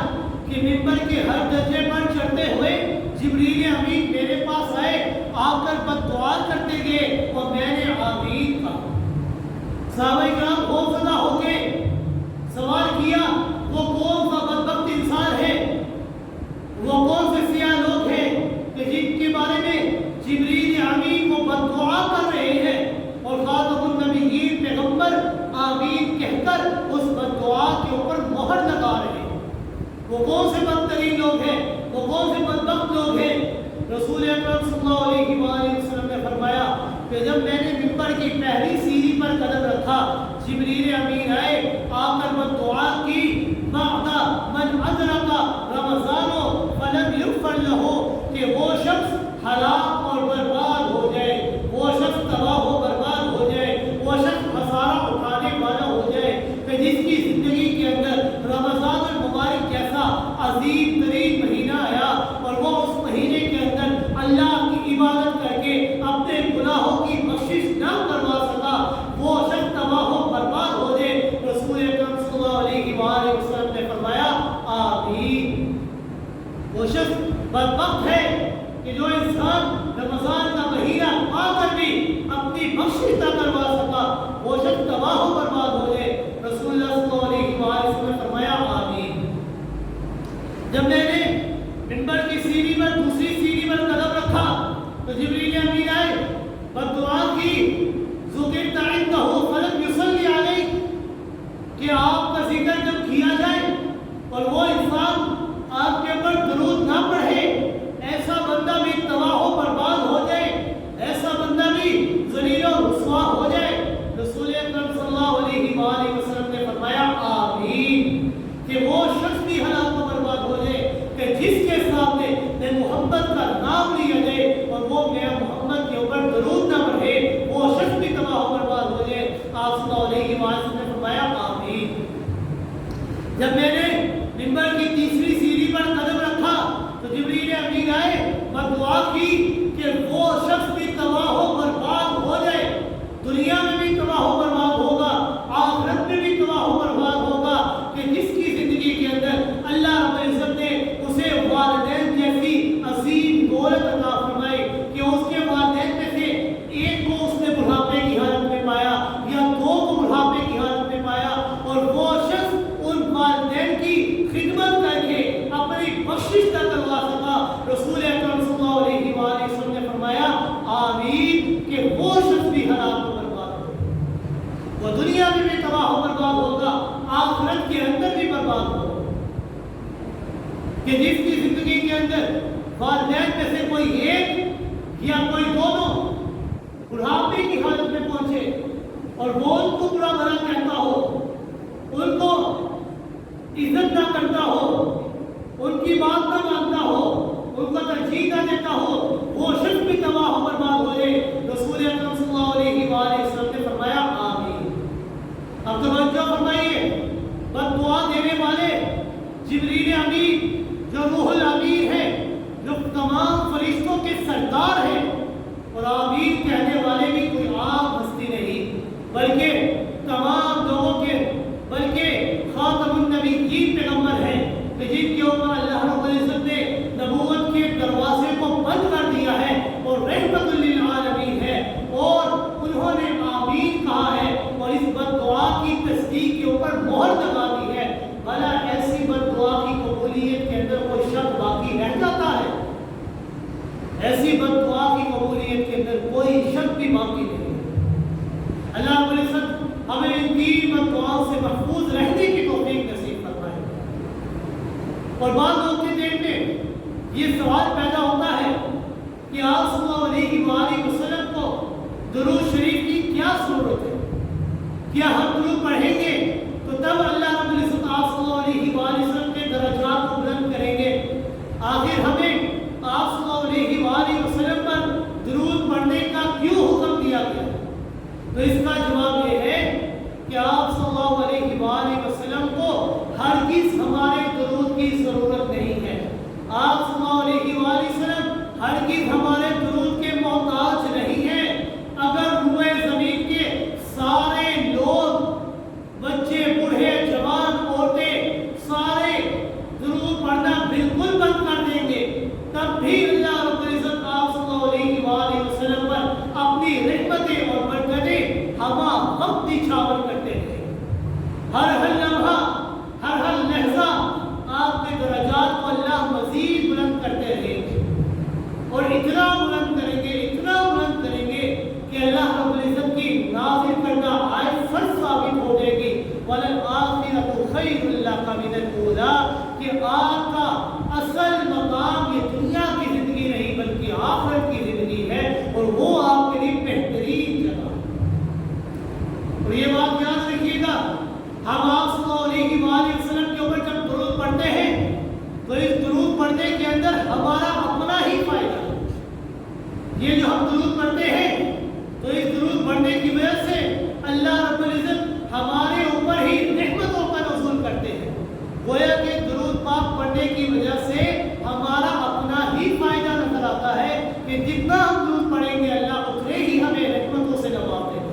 کہ منبر کے ہر درجے پر چڑھتے ہوئے جبریل امین میرے پاس آئے, آ کر بد دعا کرتے گئے اور میں نے آمین کہا. صحابہ کرام خوف زدہ ہو گئے, سوال کیا وہ کون سا بدبخت انسان ہے, وہ کون سے سیاہ لوگ ہیں کہ جن کے بارے میں جبریل امین کو بد دعا کر رہے ہیں اور خاتم النبیین پیغمبر آمین کہہ کر اس بد دعا کے اوپر مہر لگا رہے ہیں. وہ کون سے بدترین لوگ ہیں, وہ کون سے بدبخت لوگ ہیں. رسول اکرم صلی اللہ علیہ وآلہ وسلم نے فرمایا کہ جب میں نے منبر کی پہلی سیڑھی پر قدم رکھا جبریل امین آئے, آ کر بد دعا کی بعد من ادرک رمضان فلم یغفر له کہ وہ شخص ہلاک اور برباد ہو جائے, وہ شخص تباہ و برباد ہو جائے, وہ شخص خسارہ اٹھانے والا ہو جائے کہ جس کی زندگی کے اندر رمضان المبارک جیسا عظیم ترین مہینہ آیا اور وہ اس مہینے کے اندر اللہ کی عبادت کر کے اپنے گناہوں کی بخشش نہ کروا سکا, وہ شخص تباہ و برباد ہو جائے. رسول اکرم صلی اللہ علیہ وآلہ وسلم نے فرمایا آمین. وہ شخص بدبخت ہے کہ جو انسان رمضان کا مہینہ پا کر بھی اپنی بخشش نہ کروا سکا, وہ شخص تباہ و برباد ہو جائے. رسول اللہ صلی اللہ علیہ وآلہ وسلم نے فرمایا آمین. جب میں نے منبر کی سیڑھی پر دوسری سیڑھی پر قدم رکھا تو جبریل امین آئے, بد دعا کی ذکرت عنده فلم یصلی علیک کہ آپ کا ذکر جب کیا جائے اور وہ انسان آپ کے اوپر درود نہ پڑھے, ایسا بندہ بھی تباہ و برباد ہو جائے, ایسا بندہ بھی ذلیل و رسوا ہو جائے. رسول اکرم صلی اللہ علیہ وآلہ وسلم نے فرمایا آمین کہ وہ شخص بھی ہلاک و برباد ہو جائے کہ جس کے سامنے میں محمد کا نام لیا جائے اور وہ میں محمد کے اوپر درود نہ پڑھے, وہ شخص بھی تباہ و برباد ہو جائے. آپ صلی اللہ علیہ وآلہ وسلم نے فرمایا آمین. جب میں نے منبر کی تیسری سیڑھی پر قدم رکھا تو جبریل امین آئے, بد دعا کی کہ وہ شخص بھی تباہ و برباد ہو جائے, دنیا میں بھی تباہ و برباد ہوگا, آخرت میں بھی تباہ و برباد ہوگا کہ جس کی زندگی کے اندر اللہ رب العزت نے اسے والدین جیسی عظیم دولت عطا فرمائی کہ اس کے والدین میں سے ایک کو اس نے بڑھاپے کی حالت میں پایا یا دو کو بڑھاپے کی حالت میں پایا اور وہ شخص ان والدین کی خدمت کر کے اپنی بخشش نہ کروا سکا. رسول اکرم صلی اللہ علیہ وآلہ وسلم نے فرمایا آمین کہ وہ شخص بھی ہلاک و برباد ہو, وہ دنیا میں بھی تباہ و برباد ہوگا, آخرت کے اندر بھی برباد ہوگا. کہ جس کی زندگی کے اندر والدین میں سے کوئی ایک یا کوئی دونوں بڑھاپے کی حالت میں پہنچے اور وہ ان کو برا بھلا کہتا ہو, ان کو عزت نہ کرتا ہو, ان کی بات نہ مانتا ہو, ان کو ترجیح نہ دیتا ہو, وہ شخص بھی تباہ و برباد ہو جائے. رسول اکرم صلی اللہ علیہ وآلہ وسلم نے فرمایا آمین. اب توجہ فرمائیے, بد دعا دینے والے جبریل امین جو روح الامین ہے, جو تمام فرشتوں کے سردار ہیں, اور آمین کہنے والے بھی کوئی عام ہستی نہیں بلکہ تمام لوگوں کے بلکہ خاتم النبیین پیغمبر ہیں کہ جن کے اوپر اللہ رب العزت نے مہر لگا دی ہے، بھلا ایسی بد دعا کی قبولیت کے اندر کوئی شک باقی رہ جاتا ہے؟ ایسی بد دعا کی قبولیت کے اندر کوئی شک بھی باقی نہیں ہے۔ اللہ رب العزت ہمیں ان کی بد دعاؤں سے محفوظ رہنے کی توفیق نصیب فرمائے۔ اور بعض لوگ کے ذہن میں یہ سوال پیدا ہوتا ہے کہ آپ صلی اللہ علیہ وآلہ وسلم کو درود شریف کی کیا ضرورت ہے؟ کیا ہم درود پڑھیں گے تو تب اللہ رب العزت آپ صلی اللہ علیہ وآلہ وسلم کے درجات کو بلند کریں گے؟ آخر ہمیں آپ صلی اللہ علیہ وآلہ وسلم پر درود پڑھنے کا کیوں حکم دیا گیا؟ تو اس کا جواب یہ ہے کہ آپ صلی اللہ علیہ وآلہ وسلم کو ہرگز ہمارے درود کی ضرورت نہیں ہے۔ آپ صلی اللہ علیہ وآلہ وسلم ہرگز ہمارے درود کے محتاج نہیں ہیں۔ اگر روئے زمین کے سارے لوگ، بچے، بوڑھے، جوان، عورتیں، سارے درود پڑھنا بالکل بند کر دیں گے، تب بھی اللہ رب العزت آپ صلی اللہ علیہ وآلہ وسلم پر اپنی رحمتیں اور برکتیں ہما وقت نچھاور کرتے ہیں۔ ہر لمحہ، ہر لحظہ آپ کے درجات کو اللہ مزید بلند کرتے رہیں گے، اور اتنا بلند کریں گے، اتنا بلند کریں گے کہ اللہ رب العزت کی نازل کردہ آیت فرض ثابت ہو جائے گی، وَلَلْآخِرَةُ خَيْرٌ لَكَ مِنَ الْأُولَىٰ، کہ آپ کا اصل مقام یہ دنیا کی زندگی نہیں بلکہ آخرت کی زندگی ہے، اور وہ آپ کے لیے بہترین جگہ ہے۔ اور یہ بات یاد رکھیے گا، ہم آپ صلی اللہ علیہ وآلہ وسلم کے اوپر جب درود پڑھتے ہیں تو اس درود پڑھنے کے اندر ہمارا اپنا ہی فائدہ ہے۔ یہ جو ہم درود پڑھتے ہیں تو اس درود پڑھنے کی وجہ سے اللہ رب العزت ہمارے اوپر ہی رحمتوں کا نزول کرتے ہیں۔ گویا کہ درود پاک پڑھنے کی وجہ سے ہمارا اپنا ہی فائدہ نظر آتا ہے کہ جتنا ہم درود پڑھیں گے اللہ اتنے ہی ہمیں رحمتوں سے نوازتے ہیں۔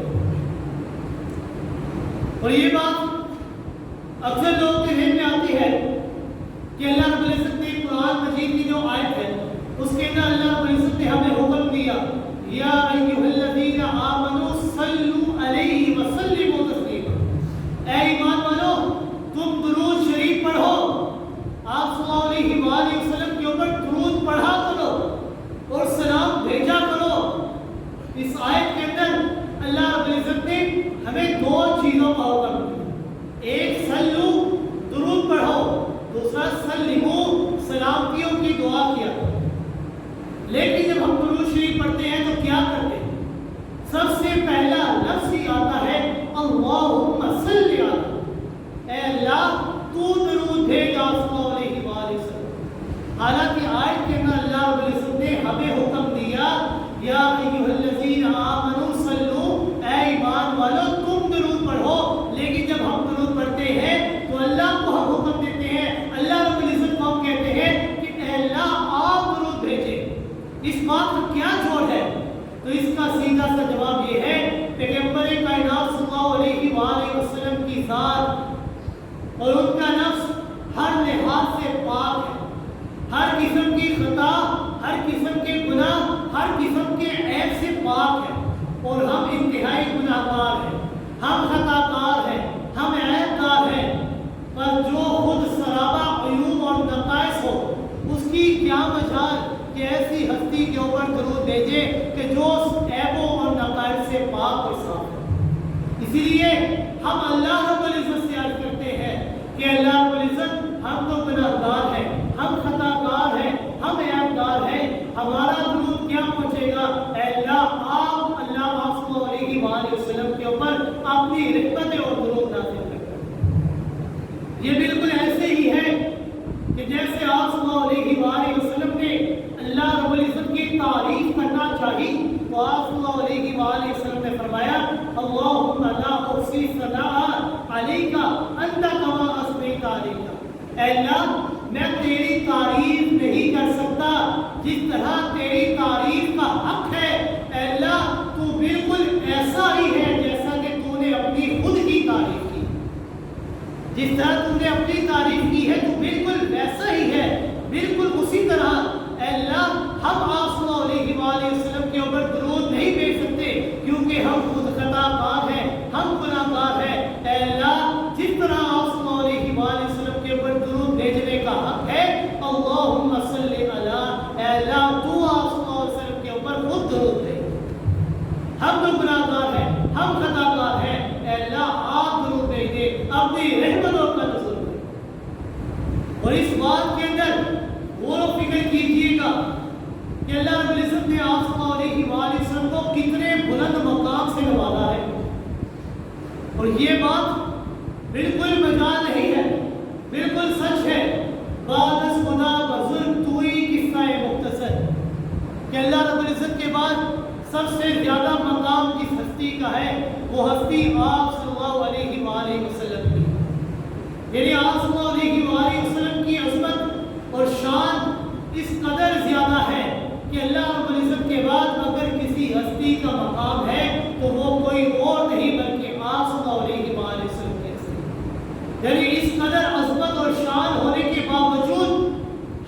اور یہ بات اکثر لوگوں کے ذہن میں آتی ہے کہ اللہ رب العزت نے قرآن مجید کی جو آیت ہے اس کے اندر اللہ رب العزت نے ہمیں حکم دیا، یا ایھا الذین آمنوا صلوا علیہ وسلموا تسلیما، اے ایمان والو تم درود شریف پڑھو، آپ صلی اللہ علیہ وآلہ وسلم کے اوپر درود پڑھا کرو اور سلام بھیجا کرو۔ اس آیت کے اندر اللہ رب العزت نے ہمیں دو چیزوں کا حکم دیا، ایک سلو درود پڑھو، دوسرا سلمو سلامتیوں کی دعا کیا کرو۔ لیکن جب ہم درود شریف پڑھتے ہیں تو کیا کرتے ہیں؟ سب سے پہلا لفظ ہی آتا ہے اللہم صلی علی، اے اللہ تو درود بھیج آپ صلی اللہ علیہ وآلہ وسلم۔ حالانکہ آیت کے اندر اللہ رب العزت نے ہمیں حکم دیا، یا ایھا الذین آمنوا صلوا، اے ایمان والو تم درود پڑھو، لیکن جب ہم درود پڑھتے ہیں تو اللہ کو ہم حکم دیتے ہیں، اللہ رب العزت کو ہم کہتے ہیں کہ اے اللہ آپ درود بھیجیں۔ اس بات کا کیا جوڑ ہے؟ تو اس کا سیدھا سا جواب یہ ہے، پیغمبر کائنات صلی اللہ علیہ وآلہ وسلم کی ذات اور ان کا نفس ہر لحاظ سے پاک ہے، ہر قسم کی خطا، ہر قسم کے گناہ، ہر قسم کے عیب سے پاک ہے، اور ہم انتہائی گناہ گار ہیں، ہم خطا کار ہیں، ہم عیب دار ہیں۔ پر جو خود سرابہ عیوب اور نقائص ہو، اس کی کیا مجال کہ ایسی ہستی کے اوپر درود بھیجے کہ جو عیبوں اور نقائص سے پاک اور صاف ہے۔ اسی لیے ہم اللہ رب العزت سے عرض کرتے ہیں کہ اللہ رب العزت ہم تو گناہ گار ہیں، ہم خطا کار ہیں، ہم عیب دار ہیں، ہمارا درود کیا پہنچے گا؟ اے اللہ آپ صلی اللہ علیہ وآلہ وسلم کے اوپر اپنی رحمتیں اور درود نازل کریں۔ یہ بالکل ایسے ہی ہے کہ جیسے آپ صلی اللہ علیہ وآلہ وسلم نے اللہ رب العزت کی تعریف کرنا چاہی تو آپ صلی اللہ علیہ وآلہ وسلم نے فرمایا، اللہم لا احصی ثناء علیک انت کما اثنیت علیک، اے اللہ میں تیری تعریف نہیں کر سکتا جس طرح تیری تعریف کا حق ہے۔ اے اللہ تو بالکل ایسا ہی ہے جیسا کہ تو نے اپنی خود کی تعریف کی، جس طرح تو نے اپنی تعریف کی ہے تو بالکل ویسا ہی ہے، بالکل اسی طرح۔ اے اللہ ہم آپ صلی اللہ علیہ وآلہ وسلم کے اوپر درود نہیں بھیج سکتے کیونکہ ہم خود خطا کار ہیں، ہم گناہ گار ہیں۔ اے اللہ جس طرح کہ اللہ رب العزت نے آپ صلی اللہ علیہ وآلہ وسلم کو کتنے بلند مقام سے نوازا ہے، اور یہ بات بالکل مجال نہیں ہے، بالکل سچ ہے۔ بعد از خدا بزرگ توئی قصہ مختصر کہ اللہ رب العزت کے بعد سب سے زیادہ مقام جس ہستی کا ہے وہ ہستی آپ صلی اللہ علیہ وآلہ وسلم کی، یعنی آپ صلی اللہ علیہ وآلہ وسلم کی عظمت اور شان اس قدر زیادہ ہے کہ اللہ رب العزت کے بعد اگر کسی ہستی کا مقام ہے تو وہ کوئی اور نہیں بلکہ آپ صلی اللہ علیہ وآلہ وسلم کی ہستی، یعنی اس قدر عظمت اور شان ہونے کے باوجود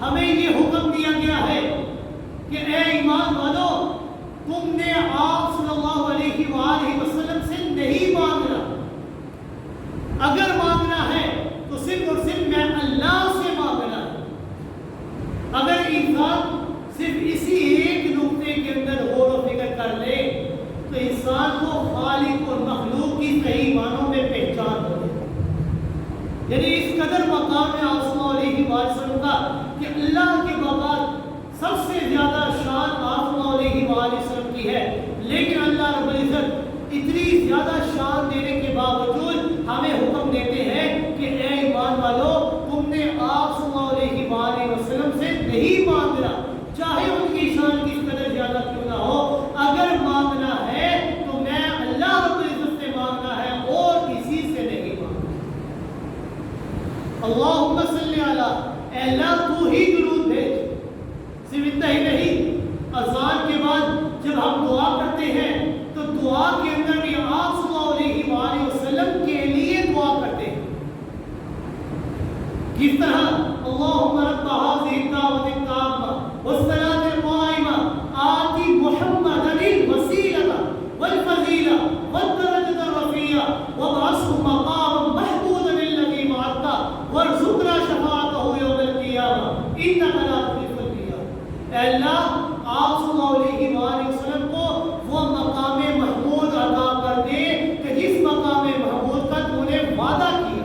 ہمیں یہ حکم دیا گیا ہے کہ اے ایمان والو، تم نے آپ صلی اللہ علیہ وآلہ وسلم سے نہیں مانگنا، اگر مانگنا ہے تو صرف اور صرف میں اللہ سے مانگنا ہے۔ اگر انسان صرف اسی ایک نقطے کے اندر غور و فکر کر لے تو انسان کو خالق اور مخلوق کی صحیح معنوں میں پہچان ہو جائے، یعنی اس قدر مقام ہے آپ صلی اللہ علیہ وسلم کا کہ اللہ کے بعد سب سے زیادہ شان آپ صلی اللہ علیہ وآلہ وسلم کی ہے، لیکن اللہ رب العزت اتنی زیادہ شان دینے کے باوجود ہمیں حکم دیتے ہیں کہ اے ایمان والو، تم نے آپ صلی اللہ علیہ وآلہ وسلم سے نہیں مانگنا، چاہے ان کی شان کس قدر زیادہ کیوں نہ ہو، اگر مانگنا ہے تو میں اللہ رب العزت سے مانگنا ہے اور کسی سے نہیں مانگنا۔ اللہم صلی علی، اے اللہ تو ہی درود بھیج۔ صرف اتنا ہی نہیں، اذان کے بعد جب ہم دعا کرتے ہیں تو دعا کے اندر بھی آپ صلی اللہ علیہ وآلہ وسلم کے لیے دعا کرتے ہیں، کس طرح اللہم رب هذه الدعوة التامة والصلاة القائمة آت محمدا الوسیلة والفضیلة والدرجة الرفیعة وابعثه مقاما محمودا الذی وعدته وارزقنا شفاعته یوم القیامة انک لا تخلف الميعاد۔ اے اللہ، آپ صلی اللہ علیہ وآلہ وسلم کو وہ مقام محمود عطا کر دے کہ جس مقام محمود کا تو نے وعدہ کیا۔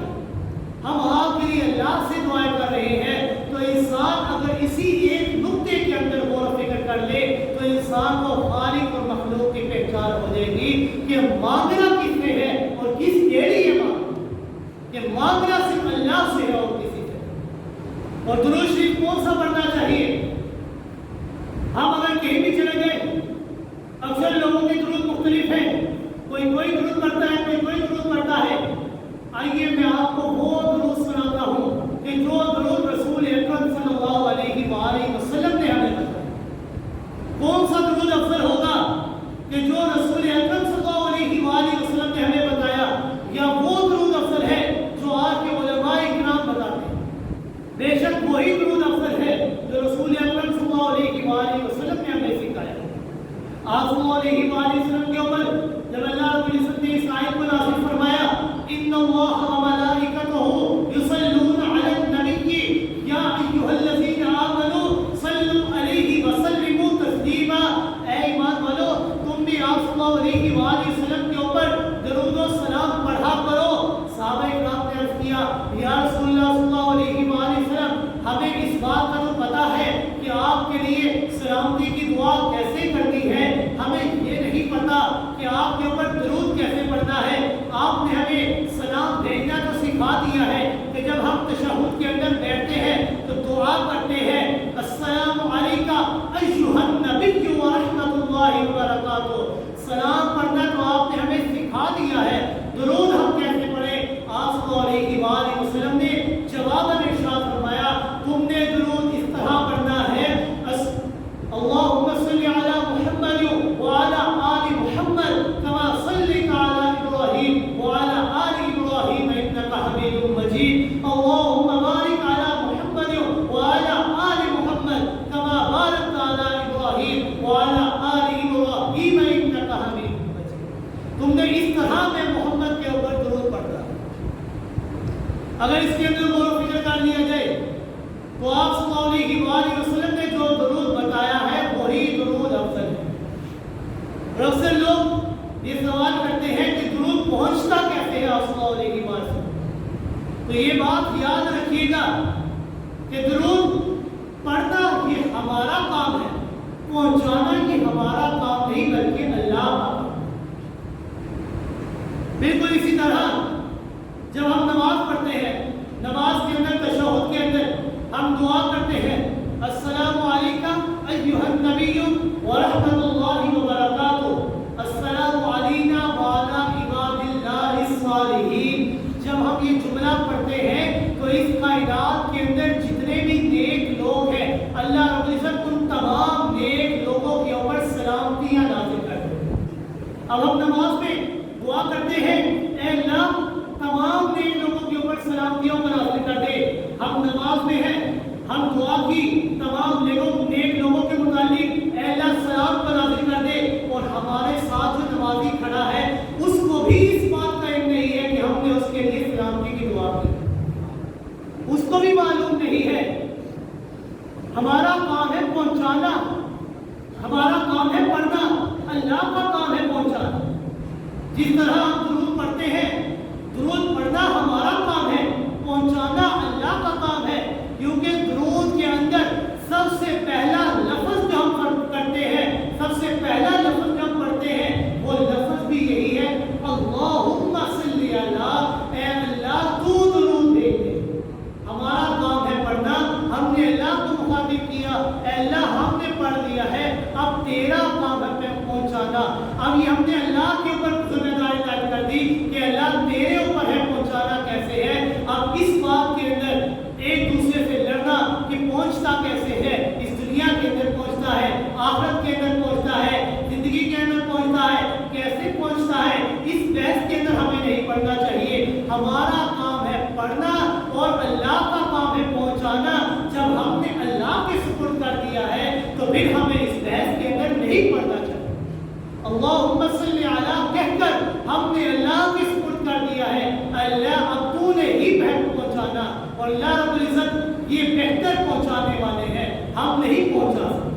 ہم آپ کے لیے اللہ سے دعائیں کر رہے ہیں تو انسان اگر اسی ایک نقطے کے اندر غور و فکر کر لے تو انسان کو خالق اور مخلوق کی پہچان ہو جائے گی کہ مانگنا کس سے ہے اور کس کے لیے مانگنا، کہ مانگنا صرف اللہ سے ہے اور کسی سے۔ اور درود شریف کون سا پڑھنا چاہیے؟ ہم اگر کہیں بھی چلے گئے، اکثر لوگوں کے درود مختلف ہیں، کوئی درود پڑھتا ہے، کوئی درود پڑھتا ہے۔ آئیے میں آپ کو وہ درود سناتا ہوں کہ جو درود رسول اکرم صلی اللہ علیہ وآلہ وسلم نے ہمیں بتایا۔ کون سا درود افضل ہوگا کہ جو رسول اکرم صلی اللہ علیہ وآلہ وسلم نے ہمیں بتایا، یا وہ درود افضل ہے جو آج کے علماء اکرام بتاتے ہیں؟ بے شک وہی درود افضل ہے جو رسول اکرم صلی اللہ علیہ وآلہ وسلم نے ہمیں سکھایا۔ آپ صلی اللہ علیہ وآلہ وسلم کے اوپر جب اللہ رب العزت نے اس آیت کو نازل فرمایا، ان اللہ وملائکتہ یصلون علی النبی یا ایھا الذین آمنوا صلوا علیہ وسلموا تسلیما۔ اے ایمان والو، تم بھی آپ صلی اللہ علیہ وآلہ وسلم کے اوپر درود و سلام پڑھا کرو۔ صحابہ کرام نے عرض کیا، یا رسول اللہ صلی اللہ علیہ وآلہ وسلم، ہمیں اس بات کا تو پتہ ہے کہ آپ کے لیے سلامتی کی دعا کیسے کرنی ہے، ہمیں یہ نہیں پتا کہ آپ کے اوپر درود کیسے پڑھنا ہے۔ آپ نے ہمیں سلام بھیجنا تو سکھا دیا ہے کہ جب ہم تشہد کے اندر بیٹھتے ہیں تو دعا کرتے ہیں، السلام علیکہ ایھا النبی ورحمۃ اللہ وبرکاتہ۔ سلام پڑھنا تو آپ نے ہمیں سکھا دیا ہے، درود ہم کیسے پڑھیں؟ آپ صلی اللہ علیہ وآلہ وسلم نے جواب میں ارشاد فرمایا، تم نے درود اس طرح پڑھنا ہے، اللہم صلی علی محمد وعلی آل محمد کما صلیت علی ابراہیم وعلی آل ابراہیم انک حمید مجید، اللہم بارک علی محمد وعلی آل محمد کما بارکت علی ابراہیم وعلی آل ابراہیم انک حمید مجید۔ تم نے اس طرح میں محمد کے اوپر درود پڑھا۔ اگر اس کے اندر غور و فکر کر لیا جائے تو آپ صلی اللہ علیہ وآلہ وسلم نے جو درود بتایا ہے وہی درود افضل ہے۔ اور اکثر لوگ یہ سوال کرتے ہیں کہ درود پہنچتا کیسے ہے آپ صلی اللہ علیہ وآلہ وسلم؟ تو یہ بات یاد رکھیے گا کہ درود پڑھنا یہ ہمارا کام ہے، اب ہم نماز میں دعا کرتے ہیں اے اللہ تمام نیک لوگوں کے اوپر سلامتیوں کو نازل کر دے. ہم نماز میں ہیں, ہم دعا کی تمام نیک لوگوں کے متعلق اے اللہ سلام کو نازل کر دے, اور ہمارے ساتھ جو نمازی کھڑا ہے اس کو بھی اس بات کا علم نہیں ہے کہ ہم نے اس کے لیے سلامتی کی دعا کی, اس کو بھی معلوم نہیں ہے. ہمارا کام ہے پہنچانا, ہمارا کام ہے پڑھنا, اللہ کا کام ہے پہنچانا. جس طرح ہم درود پڑھتے ہیں, درود پڑھنا ہمارا کام ہے, پہنچانا اللہ کا کام ہے. کیونکہ درود کے اندر سب سے پہلا لفظ جو ہم کرتے ہیں, سب سے پہلا لفظ جو ہم پڑھتے ہیں وہ لفظ بھی یہی ہے اللہم صلی علی, اے اللہ تو درود بھیج دے. ہمارا کام ہے پڑھنا, ہم نے اللہ کو مخاطب کیا, اے اللہ ہم نے پڑھ لیا ہے, اب تیرا کام ہے پہنچانا. اب یہ ہم نے اللہ کے اوپر ذمہ داری عائد کر دی کہ اللہ تیرے اوپر ہے پہنچانا کیسے ہے. اب اس بات کے اندر ایک دوسرے سے لڑنا کہ پہنچتا کیسے ہے, اس دنیا کے اندر پہنچتا ہے, آخرت کے اندر پہنچتا ہے, زندگی کے اندر پہنچتا ہے, کیسے پہنچتا ہے, اس بحث کے اندر ہمیں نہیں پڑھنا چاہیے. ہمارا کام ہے پڑھنا اور اللہ کا کام ہے پہنچانا. جب ہم نے اللہ کے سپرد کر دیا ہے تو پھر ہمیں اس بحث کے اندر نہیں پڑھنا چاہیے. اللہم صلی علی کہہ کر ہم نے اللہ کے سپرد کر دیا ہے, اللہ اب تو نے ہی پہنچانا, اور اللہ رب العزت یہ بہتر پہنچانے والے ہیں, ہم نہیں پہنچا سکتے.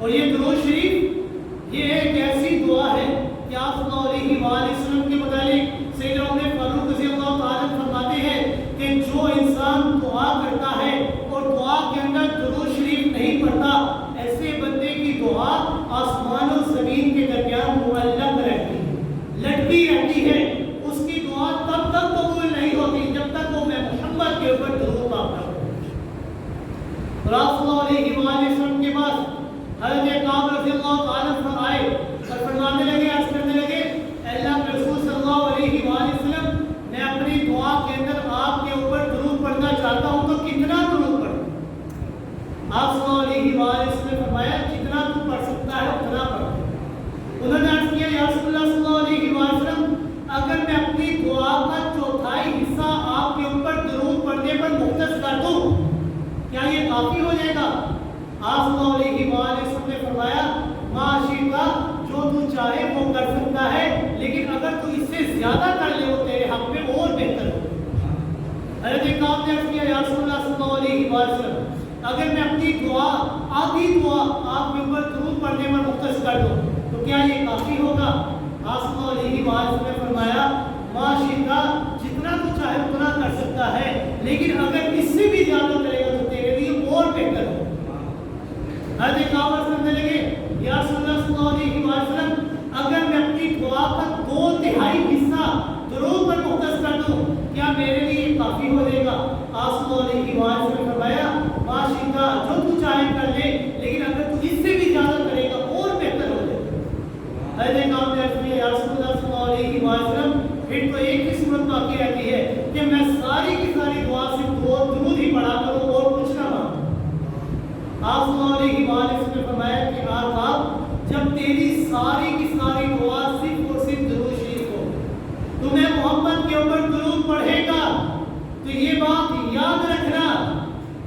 اور یہ درود شریف یہ ایک ایسی دعا ہے کہ آپ صلی اللہ علیہ وآلہ وسلم کے متعلق سیدنا عمر فاروق رضی اللہ تعالیٰ فرماتے ہیں کہ جو انسان دعا کرتا ہے اور دعا کے اندر درود شریف نہیں پڑھتا, ایسے بندے کی دعا آسمان و زمین کے درمیان معلق رہتی ہے, لٹکی رہتی ہے. اس کی دعا تب تک قبول نہیں ہوتی جب تک وہ میں محمد کے اوپر درود پاک کرتا. رسول اللہ علیہ وآلہ وسلم کے بعد حضرت کعب رضی اللہ تعالیٰ آئے اور فرمانے لگے, عرض کرنے لگے اللہ کے رسول صلی اللہ علیہ وآلہ وسلم, میں اپنی دعا کے اندر آپ کے اوپر درود پڑھنا چاہتا ہوں تو کتنا درود پڑھوں؟ آپ صلی اللہ علیہ وآلہ وسلم نے فرمایا جتنا تو پڑھ سکتا ہے اتنا پڑھ. انہوں نے عرض کیا یا رسول اللہ صلی اللہ علیہ وآلہ وسلم, اگر میں اپنی دعا کا چوتھائی حصہ آپ کے اوپر درود پڑھنے پر مختص کر دوں کیا یہ کافی ہو جائے گا؟ آپ صلی اللہ علیہ وآلہ وسلم نے فرمایا ما شئتا, جو تو چاہے وہ کر سکتا ہے, لیکن اگر تو اس سے زیادہ کر لے وہ تیرے حق میں اور بہتر ہو. حضرت کعب نے عرض کیا یا رسول اللہ صلی اللہ علیہ وآلہ وسلم, اگر میں اپنی دعا آدھی دعا آپ کے اوپر درود پڑھنے پر مختص کر دوں تو کیا یہ کافی ہوگا؟ آپ صلی اللہ علیہ وآلہ وسلم نے فرمایا ما شئتا, جتنا تو چاہے اتنا کر سکتا ہے, لیکن اگر اس سے بھی زیادہ کرے گا تو تیرے لیے اور بہتر ہو. حضرت کعب سمجھنے لگے یا رسول اللہ صلی اللہ علیہ وآلہ وسلم, اگر میں اپنی دعا کا 2/3 حصہ درود پر مختص کر دوں کیا میرے لیے کافی ہو جائے گا؟ آپ صلی اللہ علیہ وآلہ وسلم نے فرمایا ما شئتا, جو تو چاہے کر لے, لیکن اگر تو اس سے بھی زیادہ کرے گا اور بہتر ہو جائے گا. حضرت کعب نے عرض کیا یا رسول اللہ صلی اللہ علیہ وآلہ وسلم, پھر تو ایک ہی صورت باقی رہتی ہے کہ میں ساری کی ساری دعا صرف درود ہی پڑھا کروں اور کچھ نہ مانگوں. آپ صلی اللہ علیہ وآلہ وسلم نے فرمایا کہ آپ جب تیری ساری کی ساری دعا صرف اور صرف درود شریف ہو, تمہیں محمد کے اوپر درود پڑھے گا تو یہ بات یاد رکھنا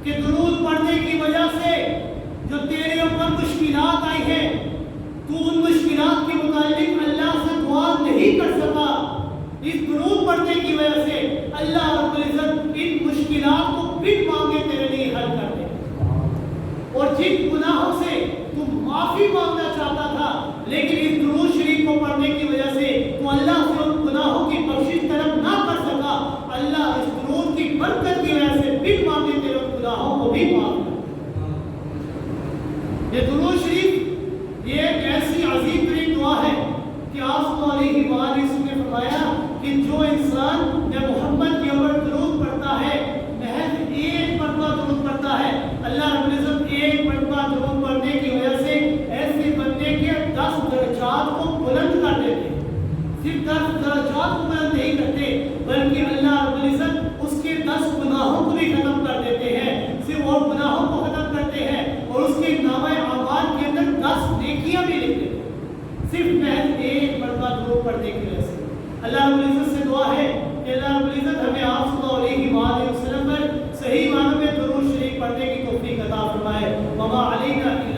کہ درود پڑھنے کی وجہ سے جو تیرے اوپر مشکلات آئی ہیں, تو ان مشکلات کے متعلق اللہ سے دعا نہیں کر سکا. اس درود پڑھنے کی وجہ سے اللہ رب العزت ان مشکلات کو بن مانگے تیرے لیے حل کر دے. اور جن گناہوں سے تو معافی مانگنا چاہتا تھا, لیکن اس درود شریف کو پڑھنے کی وجہ سے تو اللہ سے ان گناہوں کی بخشش طلب نہ کر سکا, اللہ اس درود کی برکت کی وجہ سے بن مانگے تیرے گناہوں کو بھی معاف کر. یہ درود شریف یہ ایک ایسی عظیم ترین دعا ہے کہ آپ صلی اللہ علیہ وآلہ وسلم نے فرمایا کہ جو انسان میں محمد کے اوپر درود پڑھتا ہے, محض ایک مرتبہ درود پڑھتا ہے, اللہ رب العزت ایک مرتبہ درود پڑھنے کی وجہ سے ایسے بندے کے 10 درجات کو بلند کر دیتے. صرف 10 درجات کو بلند نہیں کرتے بلکہ اللہ رب العزت اس کے 10 گناہوں کو بھی ختم کر دیتے ہیں. صرف اور گناہوں کو ختم کرتے ہیں اور اس کے نامہ اعمال کے اندر 10 نیکیاں بھی لکھ دیتے ہیں. صرف محض ایک مرتبہ درود پڑھنے کی وجہ سے۔ اللہ رب العزت سے دعا ہے کہ اللہ رب العزت ہمیں آپ صلی اللہ علیہ وآلہ وسلم پر صحیح معنوں میں درود شریف پڑھنے کی توفیق عطا فرمائے۔ وما علینا